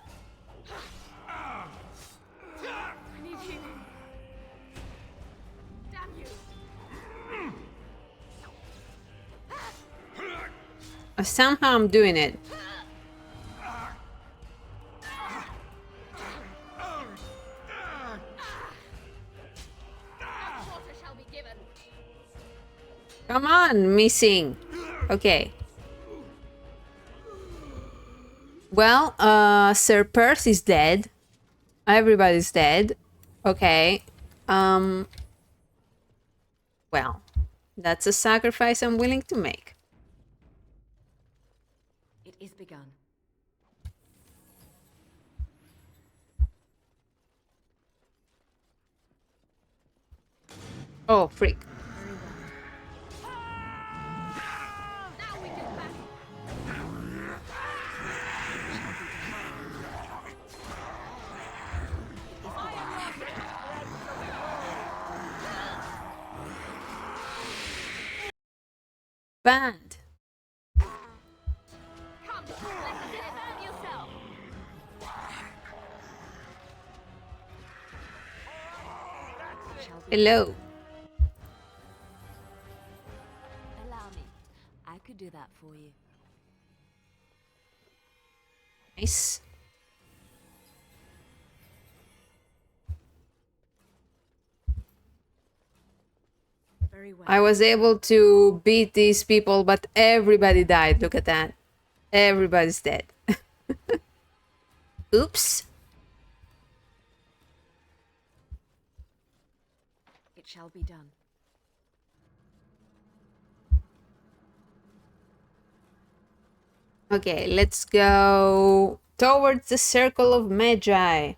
I need healing. Damn you. Somehow I'm doing it. Quarter shall be given. Come on, missing. Okay. Well, Sir Perth is dead. Everybody's dead. Okay. Well, that's a sacrifice I'm willing to make. It is begun. Oh, freak. Banned. Come, let's defend yourself. Hello. Allow me. I could do that for you. Nice. Very well. I was able to beat these people, but everybody died. Look at that. Everybody's dead. Oops. It shall be done. Okay, let's go towards the circle of Magi.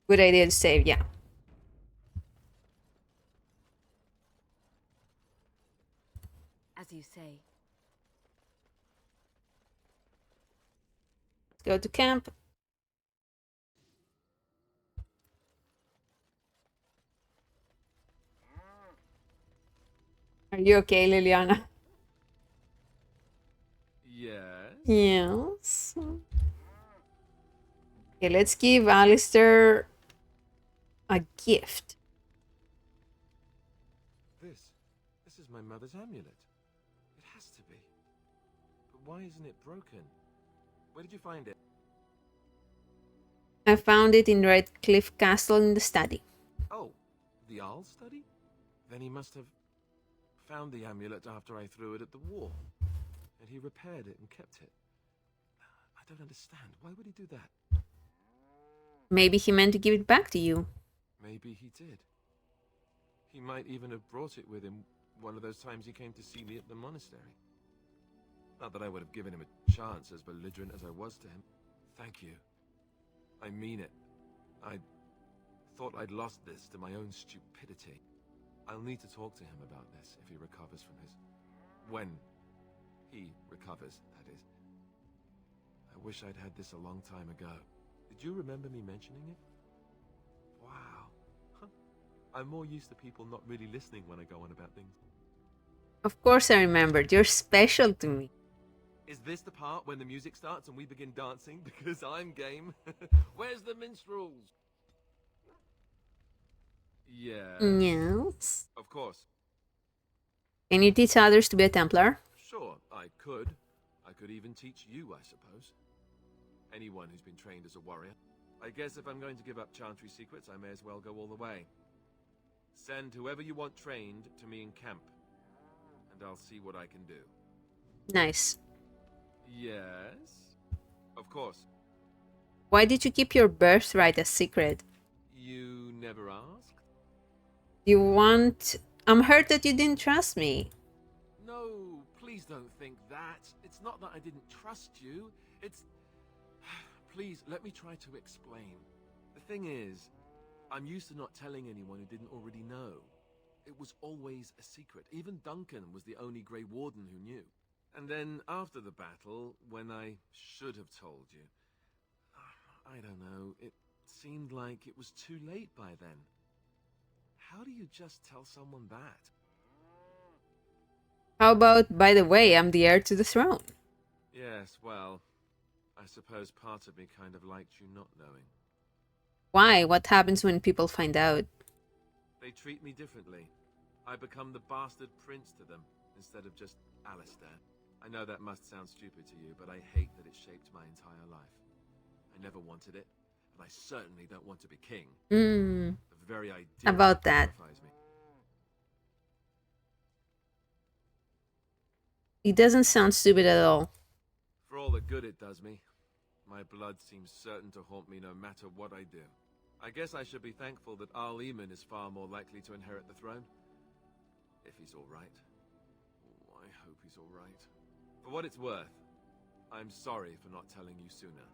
Good idea to save, yeah. As you say. Let's go to camp. Are you okay, Liliana? Yes. Yes. Okay, let's give Alistair a gift. This is my mother's amulet. It has to be. But why isn't it broken? Where did you find it? I found it in Redcliffe Castle in the study. Oh, the Arl's study? Then he must have found the amulet after I threw it at the wall. And he repaired it and kept it. I don't understand. Why would he do that? Maybe he meant to give it back to you. Maybe he did. He might even have brought it with him one of those times he came to see me at the monastery. Not that I would have given him a chance, as belligerent as I was to him. Thank you. I mean it. I thought I'd lost this to my own stupidity. I'll need to talk to him about this if he recovers from his... When he recovers, that is. I wish I'd had this a long time ago. Did you remember me mentioning it? Wow. Huh. I'm more used to people not really listening when I go on about things. Of course I remembered. You're special to me. Is this the part when the music starts and we begin dancing? Because I'm game. Where's the minstrels? Yeah. Yes. Of course. Can you teach others to be a Templar? Sure, I could. I could even teach you, I suppose. Anyone who's been trained as a warrior. I guess if I'm going to give up Chantry secrets, I may as well go all the way. Send whoever you want trained to me in camp, and I'll see what I can do. Nice. Yes? Of course. Why did you keep your birthright a secret? You never asked? You want... I'm hurt that you didn't trust me. No, please don't think that. It's not that I didn't trust you. It's... Please, let me try to explain. The thing is, I'm used to not telling anyone who didn't already know. It was always a secret. Even Duncan was the only Grey Warden who knew. And then, after the battle, when I should have told you, I don't know, it seemed like it was too late by then. How do you just tell someone that? How about, by the way, I'm the heir to the throne? Yes, well, I suppose part of me kind of liked you not knowing. Why? What happens when people find out? They treat me differently. I become the bastard prince to them, instead of just Alistair. I know that must sound stupid to you, but I hate that it shaped my entire life. I never wanted it, and I certainly don't want to be king. The very idea about that. terrifies me. It doesn't sound stupid at all. For all the good it does me, my blood seems certain to haunt me no matter what I do. I guess I should be thankful that Arl Eamon is far more likely to inherit the throne. If he's alright. Oh, I hope he's alright. For what it's worth, I'm sorry for not telling you sooner.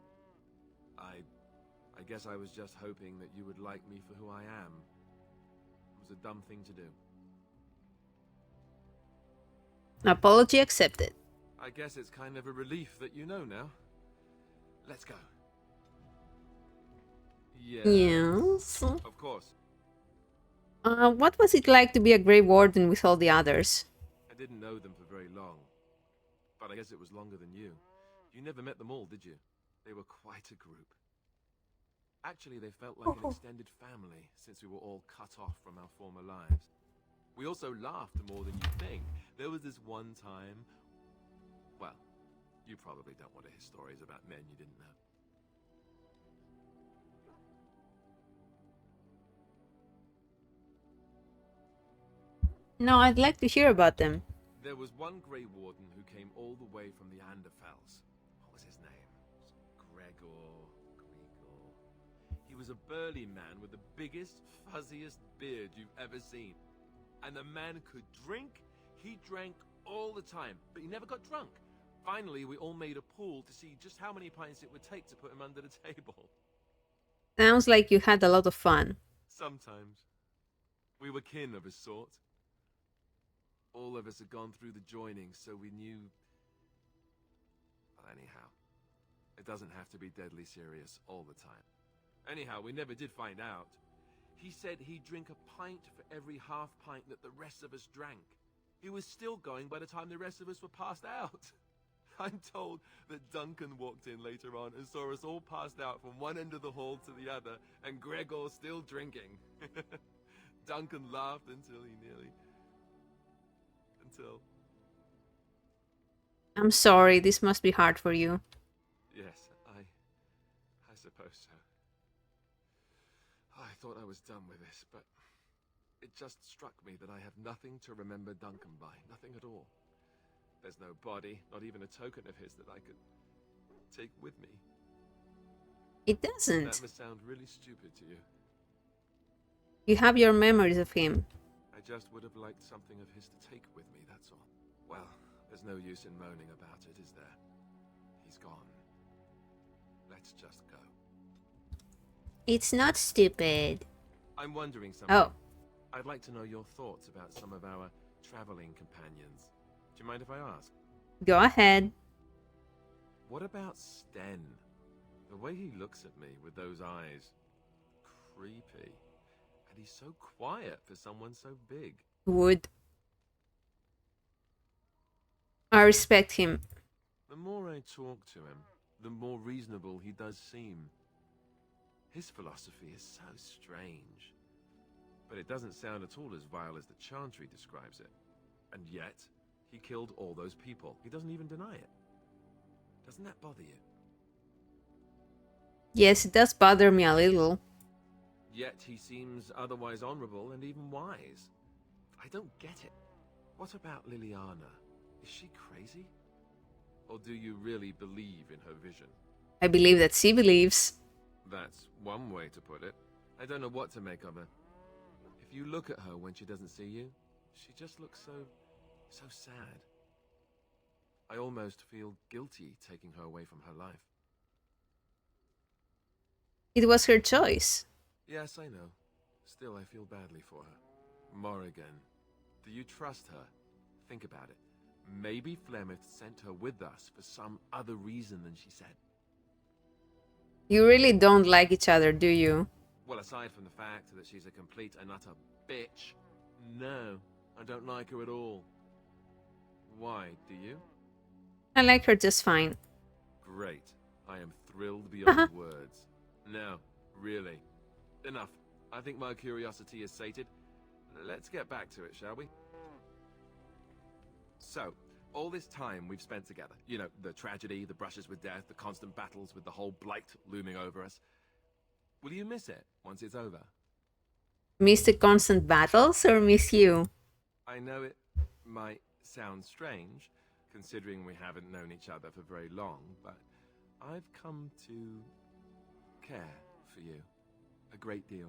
I guess I was just hoping that you would like me for who I am. It was a dumb thing to do. Apology accepted. I guess it's kind of a relief that you know now. Let's go. Yes. Of course. What was it like to be a Grey Warden with all the others? I didn't know them for very long. But I guess it was longer than you. You never met them all, did you? They were quite a group. Actually, they felt like an extended family, since we were all cut off from our former lives. We also laughed more than you think. There was this one time... Well, you probably don't want to hear stories about men you didn't know. No, I'd like to hear about them. There was one Grey Warden who came all the way from the Anderfells. What was his name? Gregor. He was a burly man with the biggest, fuzziest beard you've ever seen. And the man could drink. He drank all the time, but he never got drunk. Finally, we all made a pool to see just how many pints it would take to put him under the table. Sounds like you had a lot of fun. Sometimes. We were kin of a sort. All of us had gone through the joining, so we knew... Well, anyhow, it doesn't have to be deadly serious all the time. Anyhow, we never did find out. He said he'd drink a pint for every half pint that the rest of us drank. He was still going by the time the rest of us were passed out. I'm told that Duncan walked in later on and saw us all passed out from one end of the hall to the other, and Gregor still drinking. Duncan laughed until he nearly... until... I'm sorry, this must be hard for you. Yes, I suppose so. I thought I was done with this, but it just struck me that I have nothing to remember Duncan by. Nothing at all. There's no body, not even a token of his that I could take with me. It doesn't. That must sound really stupid to you. You have your memories of him. I just would have liked something of his to take with me, that's all. Well, there's no use in moaning about it, is there? He's gone. Let's just go. It's not stupid. I'm wondering something. Oh. I'd like to know your thoughts about some of our traveling companions. Do you mind if I ask? Go ahead. What about Sten? The way he looks at me with those eyes. Creepy. And he's so quiet for someone so big. Would. I respect him. The more I talk to him, the more reasonable he does seem. His philosophy is so strange. But it doesn't sound at all as vile as the Chantry describes it. And yet, he killed all those people. He doesn't even deny it. Doesn't that bother you? Yes, it does bother me a little. Yet he seems otherwise honorable and even wise. I don't get it. What about Liliana? Is she crazy? Or do you really believe in her vision? I believe that she believes. That's one way to put it. I don't know what to make of her. If you look at her when she doesn't see you, she just looks so sad. I almost feel guilty taking her away from her life. It was her choice. Yes, I know. Still, I feel badly for her. Morrigan, do you trust her? Think about it. Maybe Flemeth sent her with us for some other reason than she said. You really don't like each other, do you? Well, aside from the fact that she's a complete and utter bitch, no, I don't like her at all. Why, do you? I like her just fine. Great. I am thrilled beyond words. No, really. Enough. I think my curiosity is sated. Let's get back to it, shall we? So, all this time we've spent together, you know, the tragedy, the brushes with death, the constant battles with the whole blight looming over us. Will you miss it once it's over? Miss the constant battles or miss you? I know it might sound strange, considering we haven't known each other for very long, but I've come to care for you a great deal.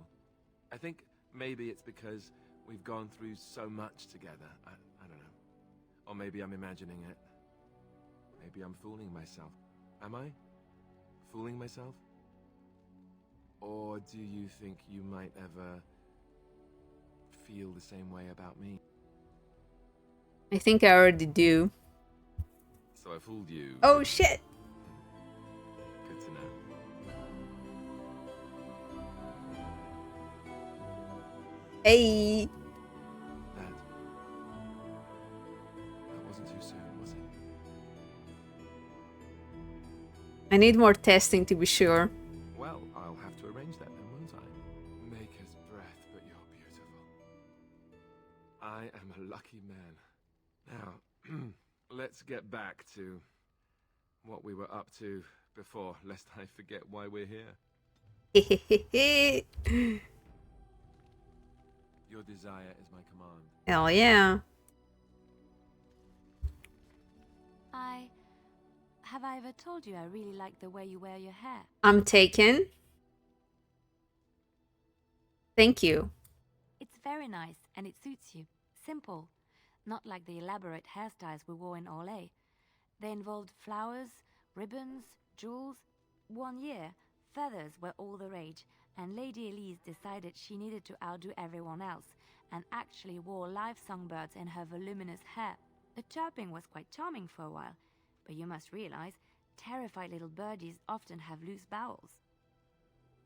I think maybe it's because we've gone through so much together. I don't know. Or maybe I'm imagining it. Maybe I'm fooling myself. Am I? Fooling myself? Or do you think you might ever feel the same way about me? I think I already do. So I fooled you. Oh shit! Good to know. Hey! That wasn't too soon, was it? I need more testing to be sure. Well, I'll have to arrange that then, won't I? Maker's breath, but you're beautiful. I am a lucky man. Now, let's get back to what we were up to before, lest I forget why we're here. Your desire is my command. Hell yeah. Have I ever told you I really like the way you wear your hair? I'm taken. Thank you. It's very nice and it suits you. Simple. Not like the elaborate hairstyles we wore in Orlais. They involved flowers, ribbons, jewels. One year, feathers were all the rage, and Lady Elise decided she needed to outdo everyone else and actually wore live songbirds in her voluminous hair. The chirping was quite charming for a while, but you must realize, terrified little birdies often have loose bowels.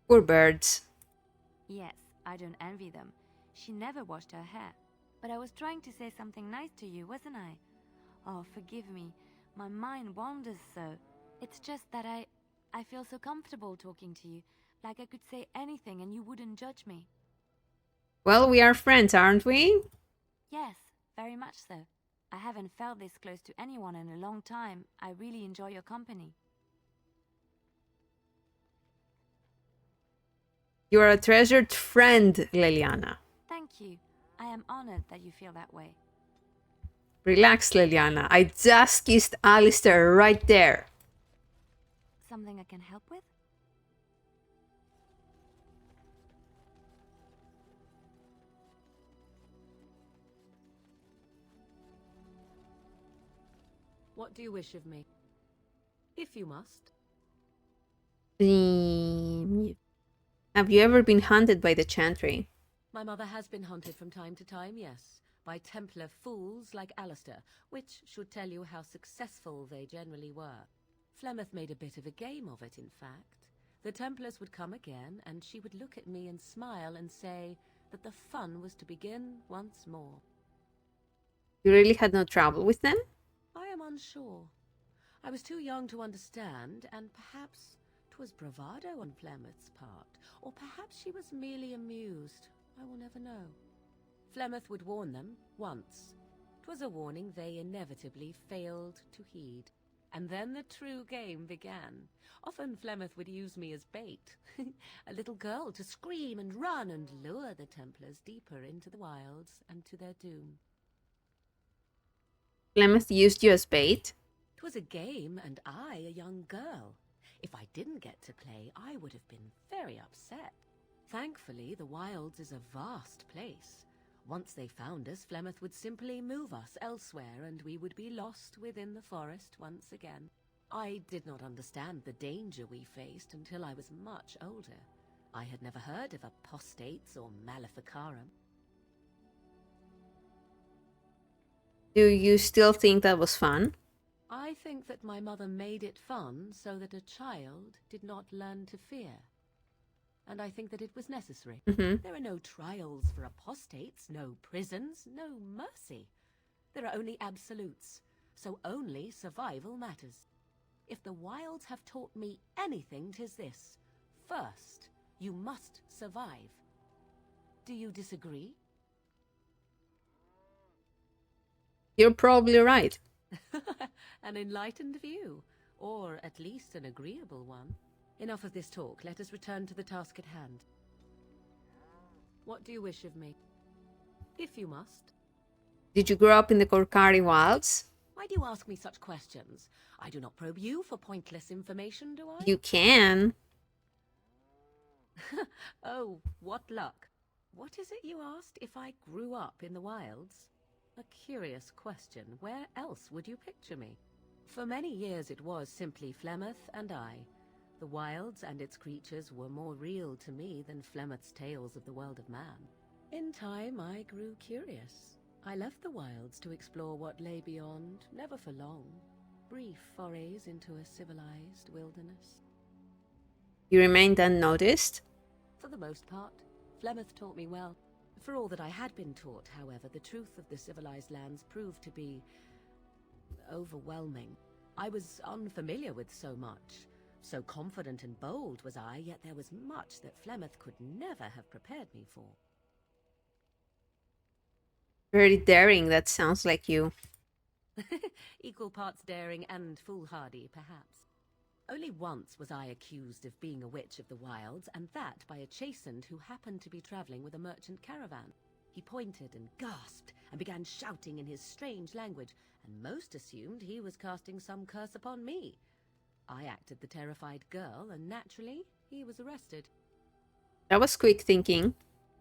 Poor birds. Yes, I don't envy them. She never washed her hair. But I was trying to say something nice to you, wasn't I? Oh, forgive me. My mind wanders so. It's just that I feel so comfortable talking to you. Like I could say anything and you wouldn't judge me. Well, we are friends, aren't we? Yes, very much so. I haven't felt this close to anyone in a long time. I really enjoy your company. You are a treasured friend, Leliana. Thank you. I am honored that you feel that way. Relax, Leliana. I just kissed Alistair right there. Something I can help with? What do you wish of me? If you must. Have you ever been hunted by the Chantry? My mother has been hunted from time to time, yes, by Templar fools like Alistair, which should tell you how successful they generally were. Flemeth made a bit of a game of it, in fact. The Templars would come again, and she would look at me and smile and say that the fun was to begin once more. You really had no trouble with them? I am unsure. I was too young to understand, and perhaps 'twas bravado on Flemeth's part, or perhaps she was merely amused. I will never know. Flemeth would warn them, once. 'Twas a warning they inevitably failed to heed. And then the true game began. Often Flemeth would use me as bait. A little girl to scream and run and lure the Templars deeper into the wilds and to their doom. Flemeth used you as bait? 'Twas a game, and I a young girl. If I didn't get to play, I would have been very upset. Thankfully, the wilds is a vast place. Once they found us, Flemeth would simply move us elsewhere, and we would be lost within the forest once again. I did not understand the danger we faced until I was much older. I had never heard of apostates or maleficarum. Do you still think that was fun? I think that my mother made it fun so that a child did not learn to fear. And I think that it was necessary. There are no trials for apostates, no prisons, no mercy. There are only absolutes, so only survival matters. If the wilds have taught me anything, 'tis this. First, you must survive. Do you disagree? You're probably right. An enlightened view, or at least an agreeable one. Enough of this talk. Let us return to the task at hand. What do you wish of me? If you must. Did you grow up in the Korkari wilds? Why do you ask me such questions? I do not probe you for pointless information, do I? You can. Oh, what luck. What is it you asked? If I grew up in the wilds? A curious question. Where else would you picture me? For many years it was simply Flemeth and I. The wilds and its creatures were more real to me than Flemeth's tales of the world of man. In time, I grew curious. I left the wilds to explore what lay beyond, never for long. Brief forays into a civilized wilderness. You remained unnoticed? For the most part. Flemeth taught me well. For all that I had been taught, however, the truth of the civilized lands proved to be overwhelming. I was unfamiliar with so much. So confident and bold was I, yet there was much that Flemeth could never have prepared me for. Very daring, that sounds like you. Equal parts daring and foolhardy, perhaps. Only once was I accused of being a witch of the wilds, and that by a chastened who happened to be traveling with a merchant caravan. He pointed and gasped, and began shouting in his strange language, and most assumed he was casting some curse upon me. I acted the terrified girl, and naturally, he was arrested. That was quick thinking.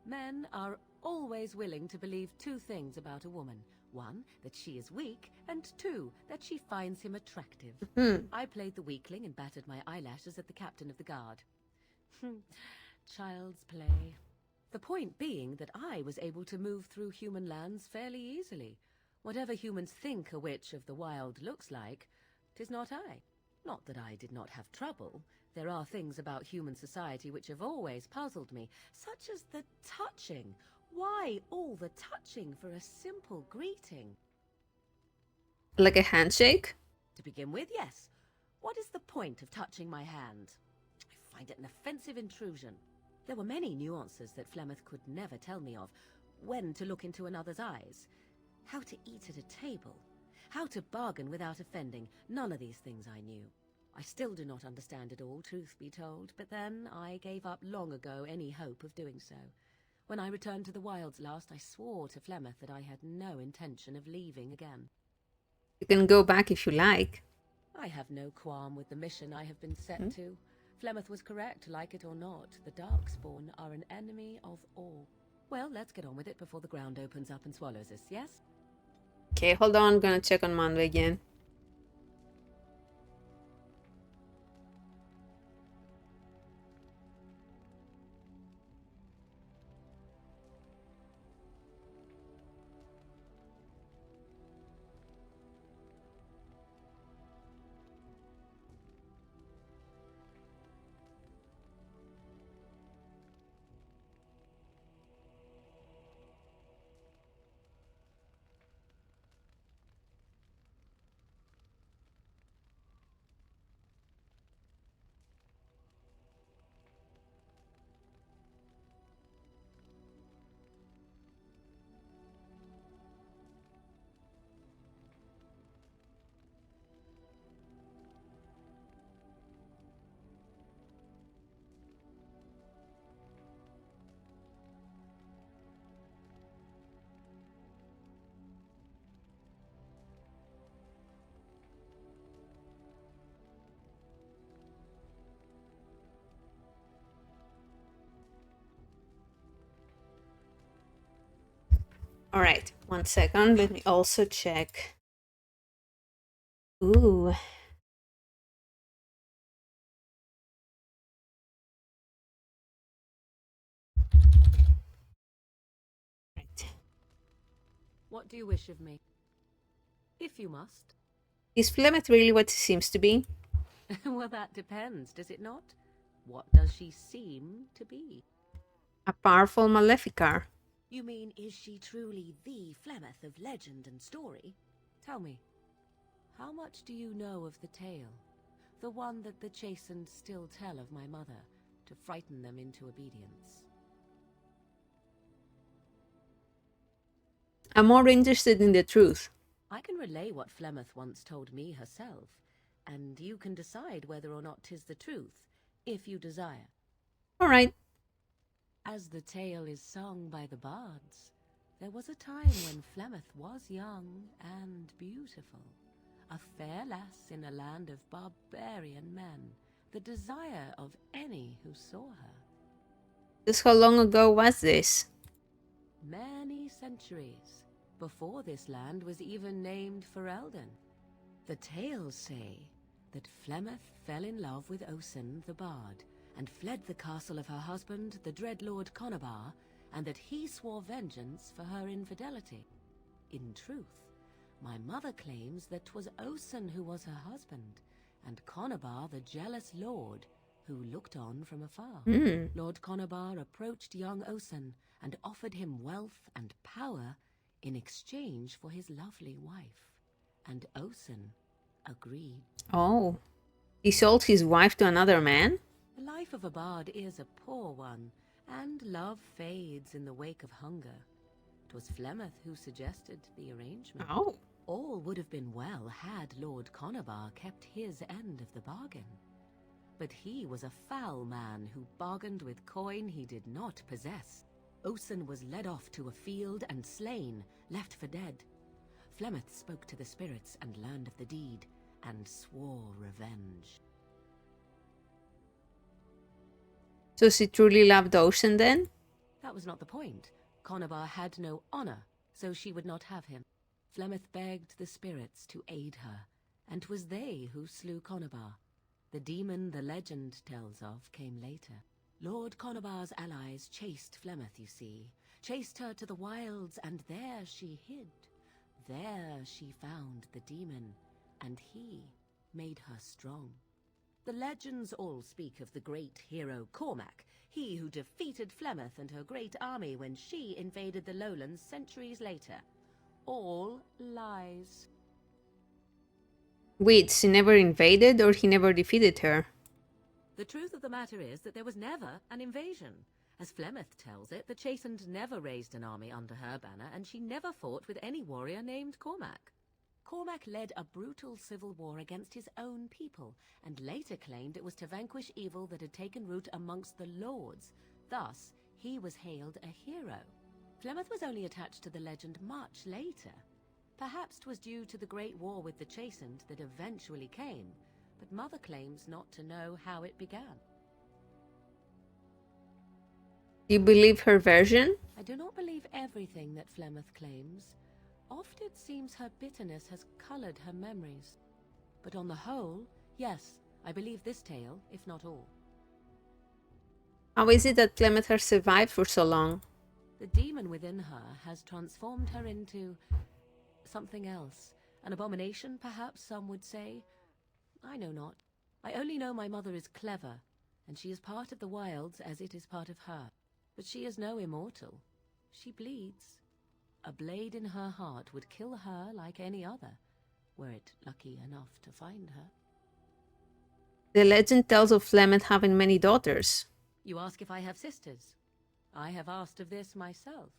Men are always willing to believe two things about a woman. One, that she is weak, and two, that she finds him attractive. I played the weakling and battered my eyelashes at the captain of the guard. Child's play. The point being that I was able to move through human lands fairly easily. Whatever humans think a witch of the wild looks like, 'tis not I. Not that I did not have trouble. There are things about human society which have always puzzled me, such as the touching. Why all the touching for a simple greeting? Like a handshake? To begin with, yes. What is the point of touching my hand? I find it an offensive intrusion. There were many nuances that Flemeth could never tell me of. When to look into another's eyes. How to eat at a table. How to bargain without offending. None of these things I knew. I still do not understand it all, truth be told, but then I gave up long ago any hope of doing so. When I returned to the wilds last, I swore to Flemeth that I had no intention of leaving again. You can go back if you like. I have no qualm with the mission I have been set to. Flemeth was correct, like it or not. The Darkspawn are an enemy of all. Well, let's get on with it before the ground opens up and swallows us, yes? Okay, hold on. I'm gonna check on Mando again. All right, 1 second. Let me also check. Ooh. Right. What do you wish of me? If you must. Is Flemeth really what she seems to be? Well, that depends, does it not? What does she seem to be? A powerful Maleficar. You mean, is she truly the Flemeth of legend and story? Tell me, how much do you know of the tale? The one that the chastened still tell of my mother, to frighten them into obedience. I'm more interested in the truth. I can relay what Flemeth once told me herself, and you can decide whether or not 'tis the truth, if you desire. All right. As the tale is sung by the bards, there was a time when Flemeth was young and beautiful, a fair lass in a land of barbarian men, the desire of any who saw her. Just how long ago was this? Many centuries, before this land was even named Ferelden. The tales say that Flemeth fell in love with Osen the bard, and fled the castle of her husband, the dread Lord Conabar, and that he swore vengeance for her infidelity. In truth, my mother claims that 'twas Osen who was her husband, and Conabar the jealous lord who looked on from afar. Lord Conabar approached young Osen and offered him wealth and power in exchange for his lovely wife, and Osen agreed. Oh, he sold his wife to another man? The life of a bard is a poor one, and love fades in the wake of hunger. 'Twas Flemeth who suggested the arrangement. Oh. All would have been well had Lord Conabar kept his end of the bargain. But he was a foul man who bargained with coin he did not possess. Osen was led off to a field and slain, left for dead. Flemeth spoke to the spirits and learned of the deed, and swore revenge. So she truly loved Ocean then? That was not the point. Conabar had no honor, so she would not have him. Flemeth begged the spirits to aid her, and 'twas they who slew Conabar. The demon the legend tells of came later. Lord Conabar's allies chased Flemeth, you see. Chased her to the wilds, and there she hid. There she found the demon, and he made her strong. The legends all speak of the great hero Cormac, he who defeated Flemeth and her great army when she invaded the lowlands centuries later. All lies. Wait, she never invaded or he never defeated her? The truth of the matter is that there was never an invasion, As Flemeth tells it, the Chastened never raised an army under her banner, and she never fought with any warrior named Cormac. Cormac led a brutal civil war against his own people, and later claimed it was to vanquish evil that had taken root amongst the lords. Thus, he was hailed a hero. Flemeth was only attached to the legend much later. Perhaps 'twas due to the Great War with the Chastened that eventually came, but Mother claims not to know how it began. Do you believe her version? I do not believe everything that Flemeth claims. Oft it seems her bitterness has colored her memories. But on the whole, yes, I believe this tale, if not all. How is it that Flemeth has survived for so long? The demon within her has transformed her into something else. An abomination, perhaps some would say. I know not. I only know my mother is clever, and she is part of the wilds as it is part of her. But she is no immortal. She bleeds. A blade in her heart would kill her like any other, were it lucky enough to find her. The legend tells of Flemeth having many daughters. You ask if I have sisters. I have asked of this myself.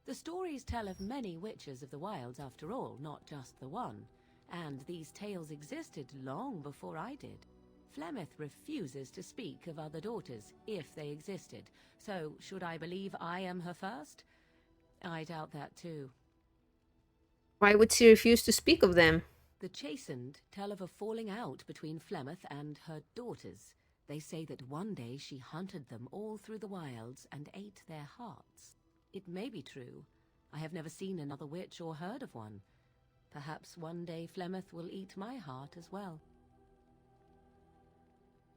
The stories tell of many witches of the wilds after all, not just the one. And these tales existed long before I did. Flemeth refuses to speak of other daughters, if they existed. So, should I believe I am her first? I doubt that too. Why would she refuse to speak of them? The Chastened tell of a falling out between Flemeth and her daughters. They say that one day she hunted them all through the wilds and ate their hearts. It may be true. I have never seen another witch or heard of one. Perhaps one day Flemeth will eat my heart as well.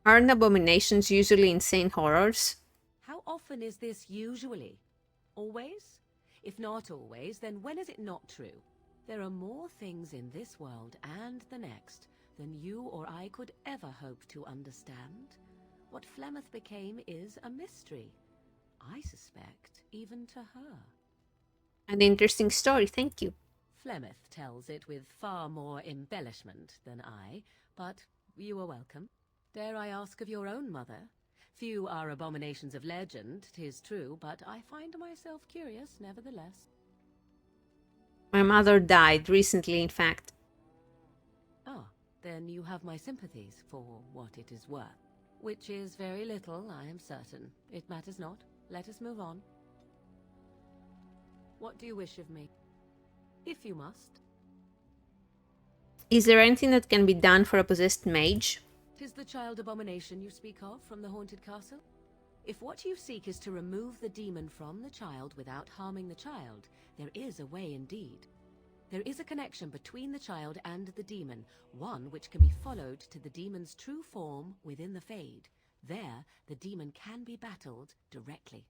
Aren't abominations usually insane horrors? How often is this usually? Always? If not always, then when is it not true? There are more things in this world and the next than you or I could ever hope to understand. What Flemeth became is a mystery. I suspect even to her. An interesting story, thank you. Flemeth tells it with far more embellishment than I, but you are welcome. Dare I ask of your own mother? Few are abominations of legend, 'tis true, but I find myself curious nevertheless. My mother died recently, in fact. Ah, then you have my sympathies for what it is worth. Which is very little, I am certain. It matters not. Let us move on. What do you wish of me? If you must. Is there anything that can be done for a possessed mage? 'Tis the child abomination you speak of from the haunted castle? If what you seek is to remove the demon from the child without harming the child, there is a way indeed. There is a connection between the child and the demon, one which can be followed to the demon's true form within the Fade. There, the demon can be battled directly.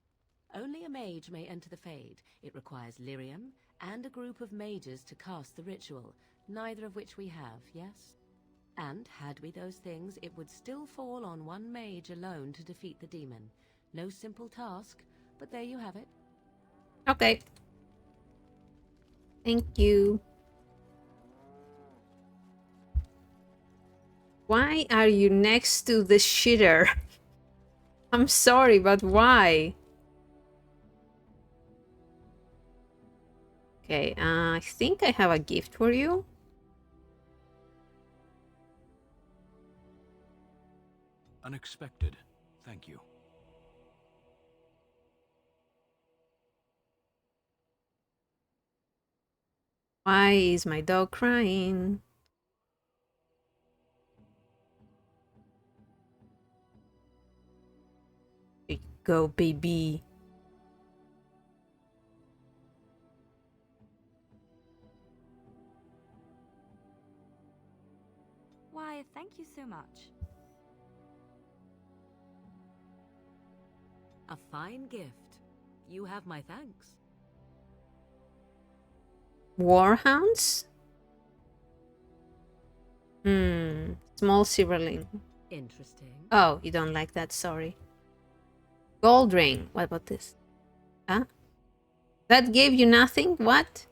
Only a mage may enter the Fade. It requires lyrium and a group of mages to cast the ritual, neither of which we have, yes? And had we those things, it would still fall on one mage alone to defeat the demon. No simple task, but there you have it. Okay. Thank you. Why are you next to the shitter? I'm sorry, but why? Okay, I think I have a gift for you. Unexpected. Thank you. Why is my dog crying? There you go, baby. Why, thank you so much. A fine gift. You have my thanks. Warhounds? Small silverling. Interesting. Oh, you don't like that, sorry. Gold ring. What about this? Huh? That gave you nothing? What?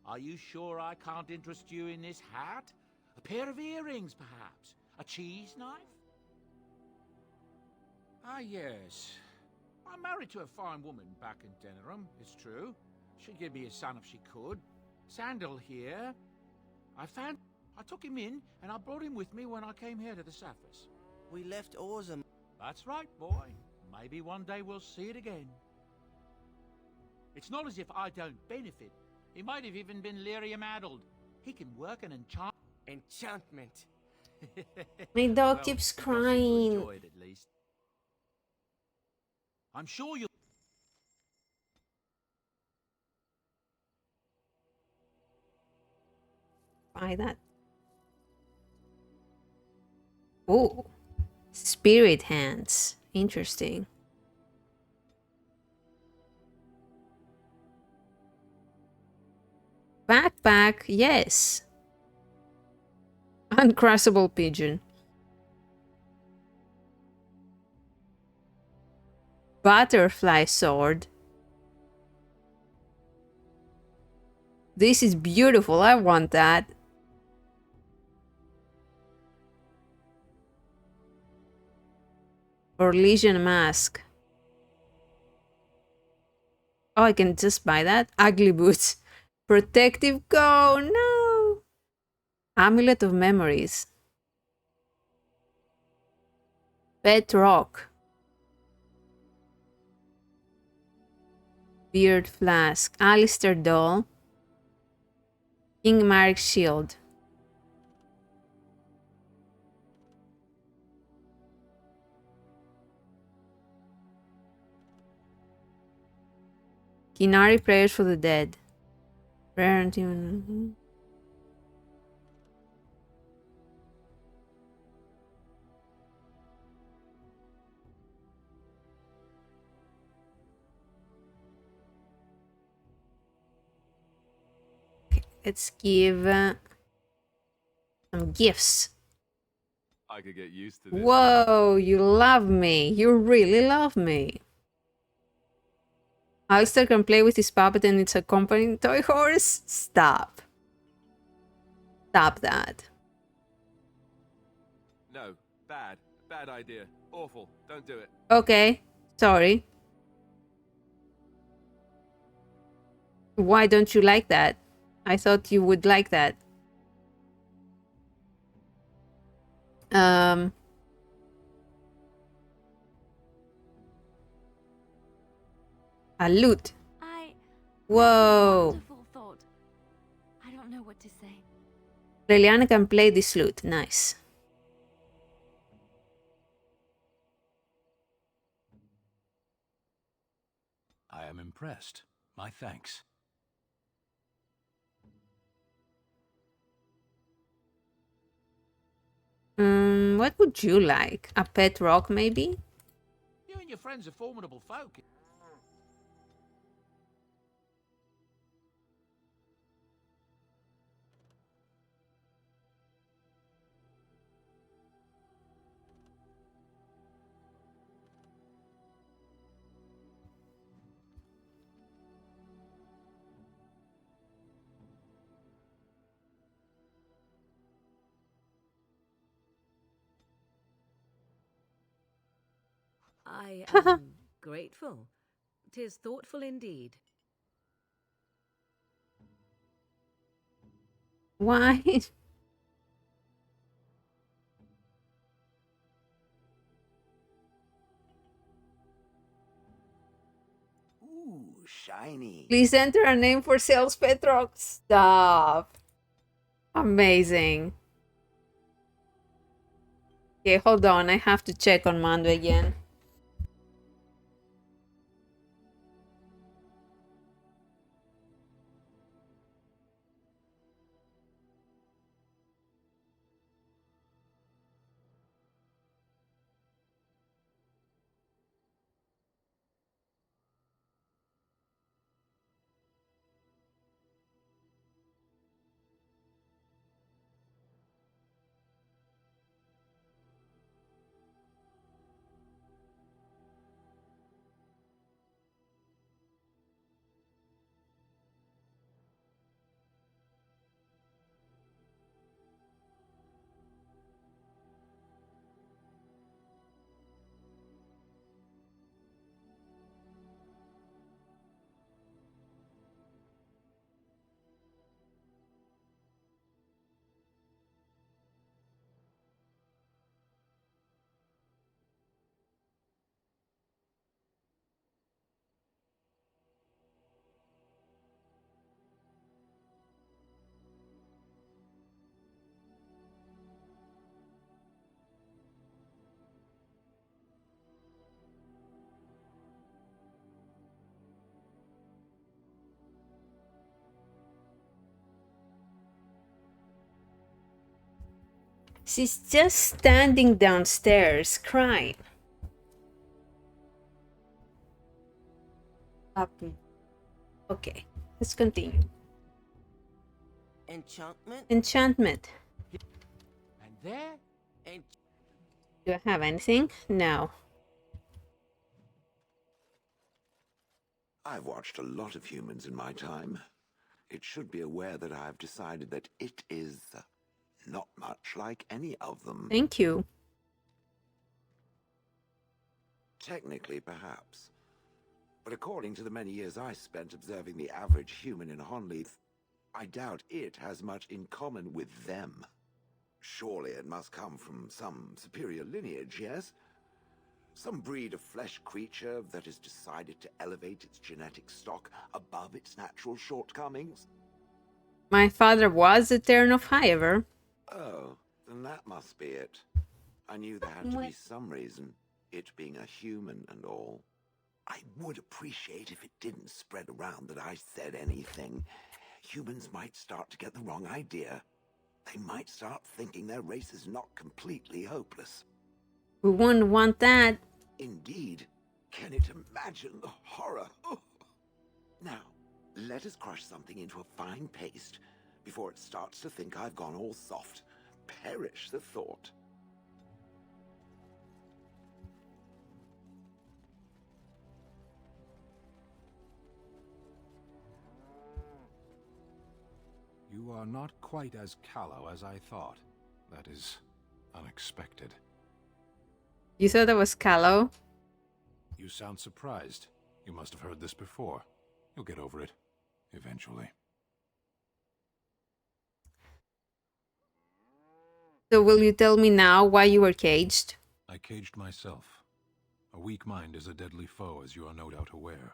Are you sure I can't interest you in this hat? A pair of earrings, perhaps? A cheese knife? Ah, yes. I'm married to a fine woman back in Denerim, it's true. She'd give me a son if she could. Sandal here. I took him in, and I brought him with me when I came here to the surface. We left Orzum. That's right, boy. Maybe one day we'll see it again. It's not as if I don't benefit. He might have even been lyrium-addled. He can work an enchantment. My dog keeps crying. Enjoy it, at least. I'm sure you'll... Buy that. Oh, spirit hands. Interesting. Backpack, yes. Uncrushable pigeon. Butterfly sword. This is beautiful. I want that. Or Legion mask. Oh, I can just buy that. Ugly boots. Protective go. No. Amulet of memories. Pet rock. Beard flask. Alistair doll. King Mark's shield. Kinari prayers for the dead. Prayer until... Let's give some gifts. I could get used to this. Whoa, you love me. You really love me. Alistair can play with his puppet and its accompanying toy horse? Stop. Stop that. No, bad. Bad idea. Awful. Don't do it. Okay, sorry. Why don't you like that? I thought you would like that. A lute. Whoa. Wonderful thought. I don't know what to say. Leliana can play this lute. Nice. I am impressed. My thanks. What would you like? A pet rock, maybe? You and your friends are formidable folk. I am grateful. 'Tis thoughtful indeed. Why? Ooh, shiny. Please enter a name for sales pet rock. Stop. Amazing. Okay, hold on. I have to check on Mando again. She's just standing downstairs crying. Up. Okay, let's continue. Enchantment? Enchantment. And there? Do I have anything? No. I've watched a lot of humans in my time. It should be aware that I've decided that it is not much like any of them. Thank you. Technically, perhaps. But according to the many years I spent observing the average human in Honleith, I doubt it has much in common with them. Surely it must come from some superior lineage, yes? Some breed of flesh creature that has decided to elevate its genetic stock above its natural shortcomings? My father was a Terran of Highever. Oh, then that must be it. I knew there had to be some reason, it being a human and all. I would appreciate if it didn't spread around that I said anything. Humans might start to get the wrong idea. They might start thinking their race is not completely hopeless. We wouldn't want that. Indeed. Can it imagine the horror? Oh. Now, let us crush something into a fine paste before it starts to think I've gone all soft. Perish the thought. You are not quite as callow as I thought. That is unexpected. You thought that was callow? You sound surprised. You must have heard this before. You'll get over it. Eventually. So will you tell me now why you were caged? I caged myself. A weak mind is a deadly foe, as you are no doubt aware.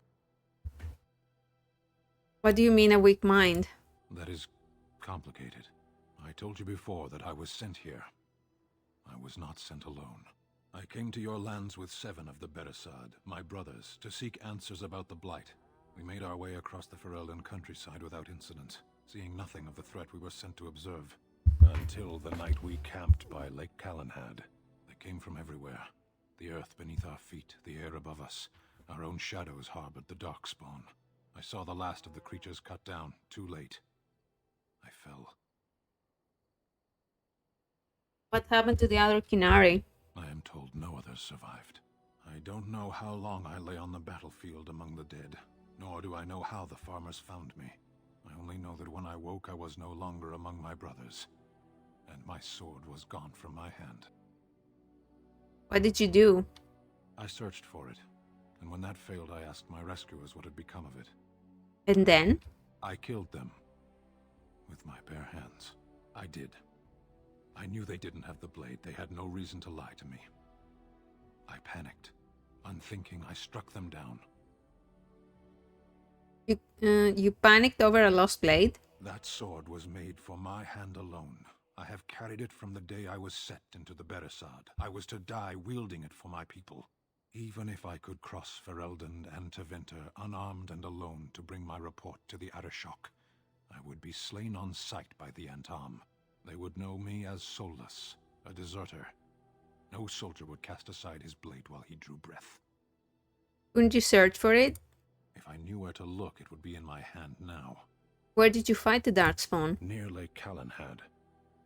What do you mean, a weak mind? That is complicated. I told you before that I was sent here. I was not sent alone. I came to your lands with 7 of the Beresad, my brothers, to seek answers about the Blight. We made our way across the Ferelden countryside without incident, seeing nothing of the threat we were sent to observe. Until the night we camped by Lake Calenhad. They came from everywhere. The earth beneath our feet, the air above us. Our own shadows harbored the Darkspawn. I saw the last of the creatures cut down, too late. I fell. What happened to the other Kinari? I am told no others survived. I don't know how long I lay on the battlefield among the dead, nor do I know how the farmers found me. I only know that when I woke I was no longer among my brothers, and my sword was gone from my hand. What did you do? I searched for it, and when that failed I asked my rescuers what had become of it. And then? I killed them. With my bare hands. I did. I knew they didn't have the blade. They had no reason to lie to me. I panicked. Unthinking, I struck them down. You panicked over a lost blade? That sword was made for my hand alone. I have carried it from the day I was set into the Beresad. I was to die wielding it for my people. Even if I could cross Ferelden and Tevinter unarmed and alone to bring my report to the Arishok, I would be slain on sight by the Antam. They would know me as soulless, a deserter. No soldier would cast aside his blade while he drew breath. Couldn't you search for it? If I knew where to look, it would be in my hand now. Where did you fight the Darkspawn? Near Lake Calenhad.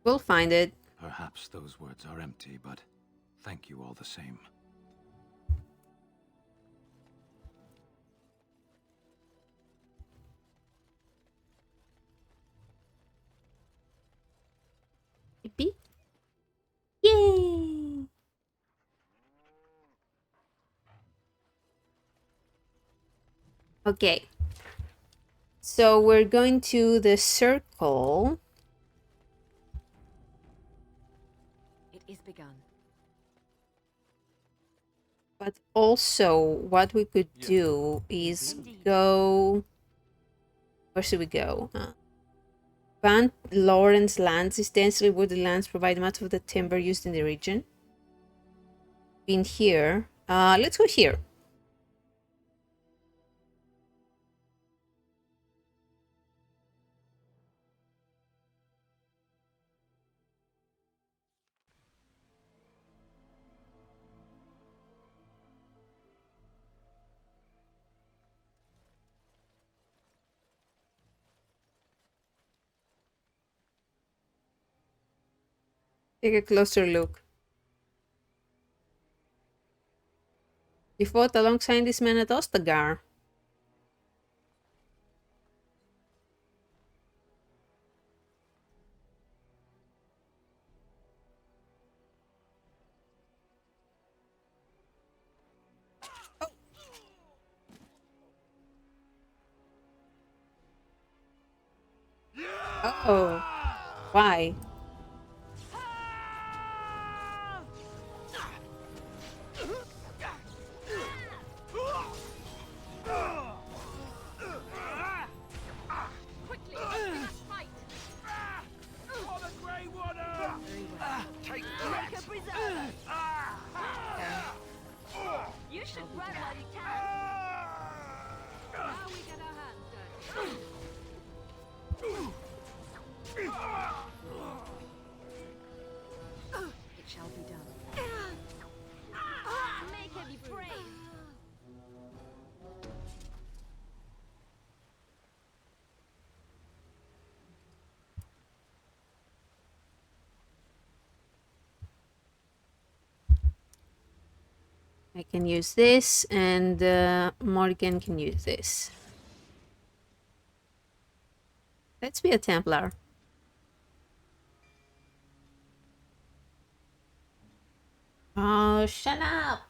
We'll find it. Perhaps those words are empty, but thank you all the same. Yippee. Yay! Okay. So we're going to the circle. It is begun. But also, what we could do is go... Where should we go? Van Lawrence lands, extensively wooded lands, provide much of the timber used in the region. Been here. Let's go here. Take a closer look. You fought alongside this man at Ostagar. Oh, why? Quickly, let's fight! For the Grey Water! Take that! Make a preserve. You should run while you can. Now we get our hands dirty. It shall be done. Make her be brave. I can use this, and Morgan can use this. Let's be a Templar. Oh, shut up!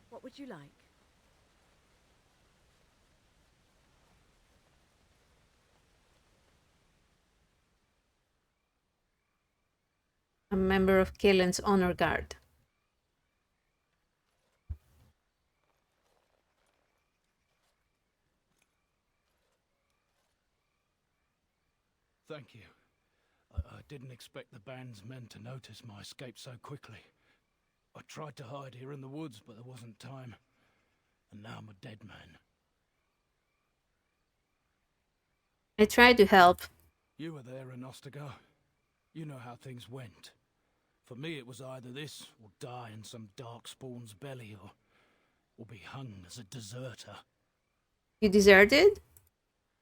What would you like? A member of Cousland's honor guard. Thank you. I didn't expect the band's men to notice my escape so quickly. I tried to hide here in the woods, but there wasn't time. And now I'm a dead man. I tried to help. You were there in Ostagar. You know how things went. For me, it was either this, or die in some darkspawn's belly, or be hung as a deserter. You deserted?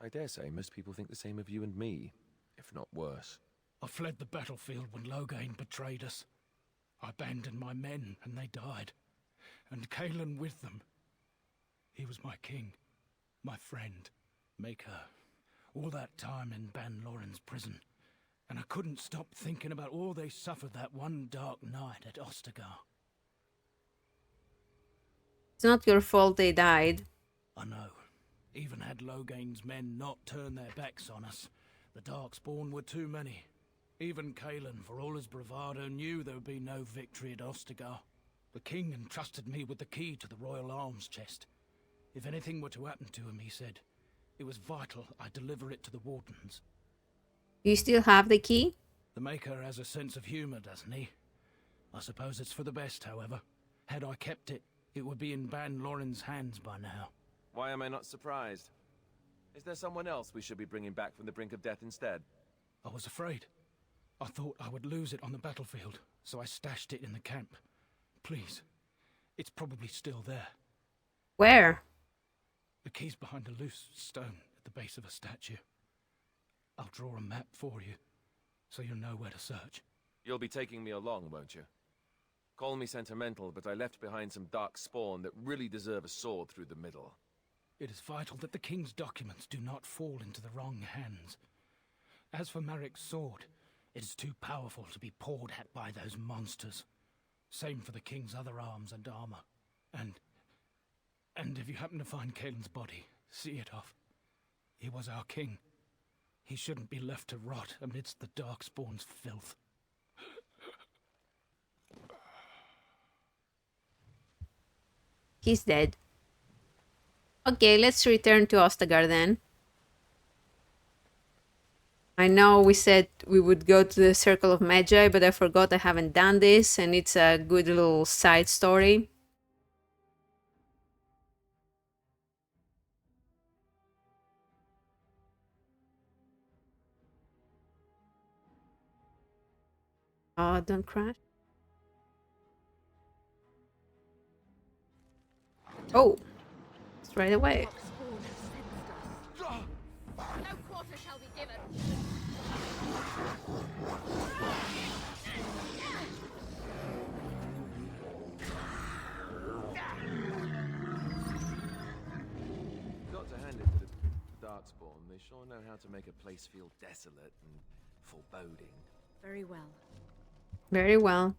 I dare say most people think the same of you and me, if not worse. I fled the battlefield when Loghain betrayed us. I abandoned my men, and they died. And Cousland with them. He was my king, my friend, maker. All that time in Ban Loren's prison. And I couldn't stop thinking about all they suffered that one dark night at Ostagar. It's not your fault they died. I know. Even had Loghain's men not turned their backs on us, the Darkspawn were too many. Even Cousland, for all his bravado, knew there would be no victory at Ostagar. The king entrusted me with the key to the royal arms chest. If anything were to happen to him, he said, it was vital I deliver it to the wardens. You still have the key? The Maker has a sense of humor, doesn't he? I suppose it's for the best, however. Had I kept it, it would be in Ban Loren's hands by now. Why am I not surprised? Is there someone else we should be bringing back from the brink of death instead? I was afraid. I thought I would lose it on the battlefield, so I stashed it in the camp. Please, it's probably still there. Where? The key's behind a loose stone at the base of a statue. I'll draw a map for you, so you'll know where to search. You'll be taking me along, won't you? Call me sentimental, but I left behind some dark spawn that really deserve a sword through the middle. It is vital that the king's documents do not fall into the wrong hands. As for Marik's sword, it is too powerful to be pawed at by those monsters. Same for the king's other arms and armor. And if you happen to find Cousland's body, see it off. He was our king. He shouldn't be left to rot amidst the Darkspawn's filth. He's dead. Okay, let's return to Ostagar then. I know we said we would go to the Circle of Magi, but I forgot I haven't done this, and it's a good little side story. Oh, don't crash. Oh, straight away. No quarter shall be given. Got to hand it to the Darkspawn. They sure know how to make a place feel desolate and foreboding. Very well. Very well.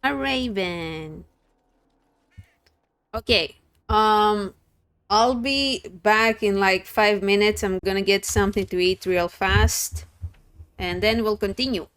A raven. Okay. I'll be back in like 5 minutes. I'm gonna get something to eat real fast, and then we'll continue.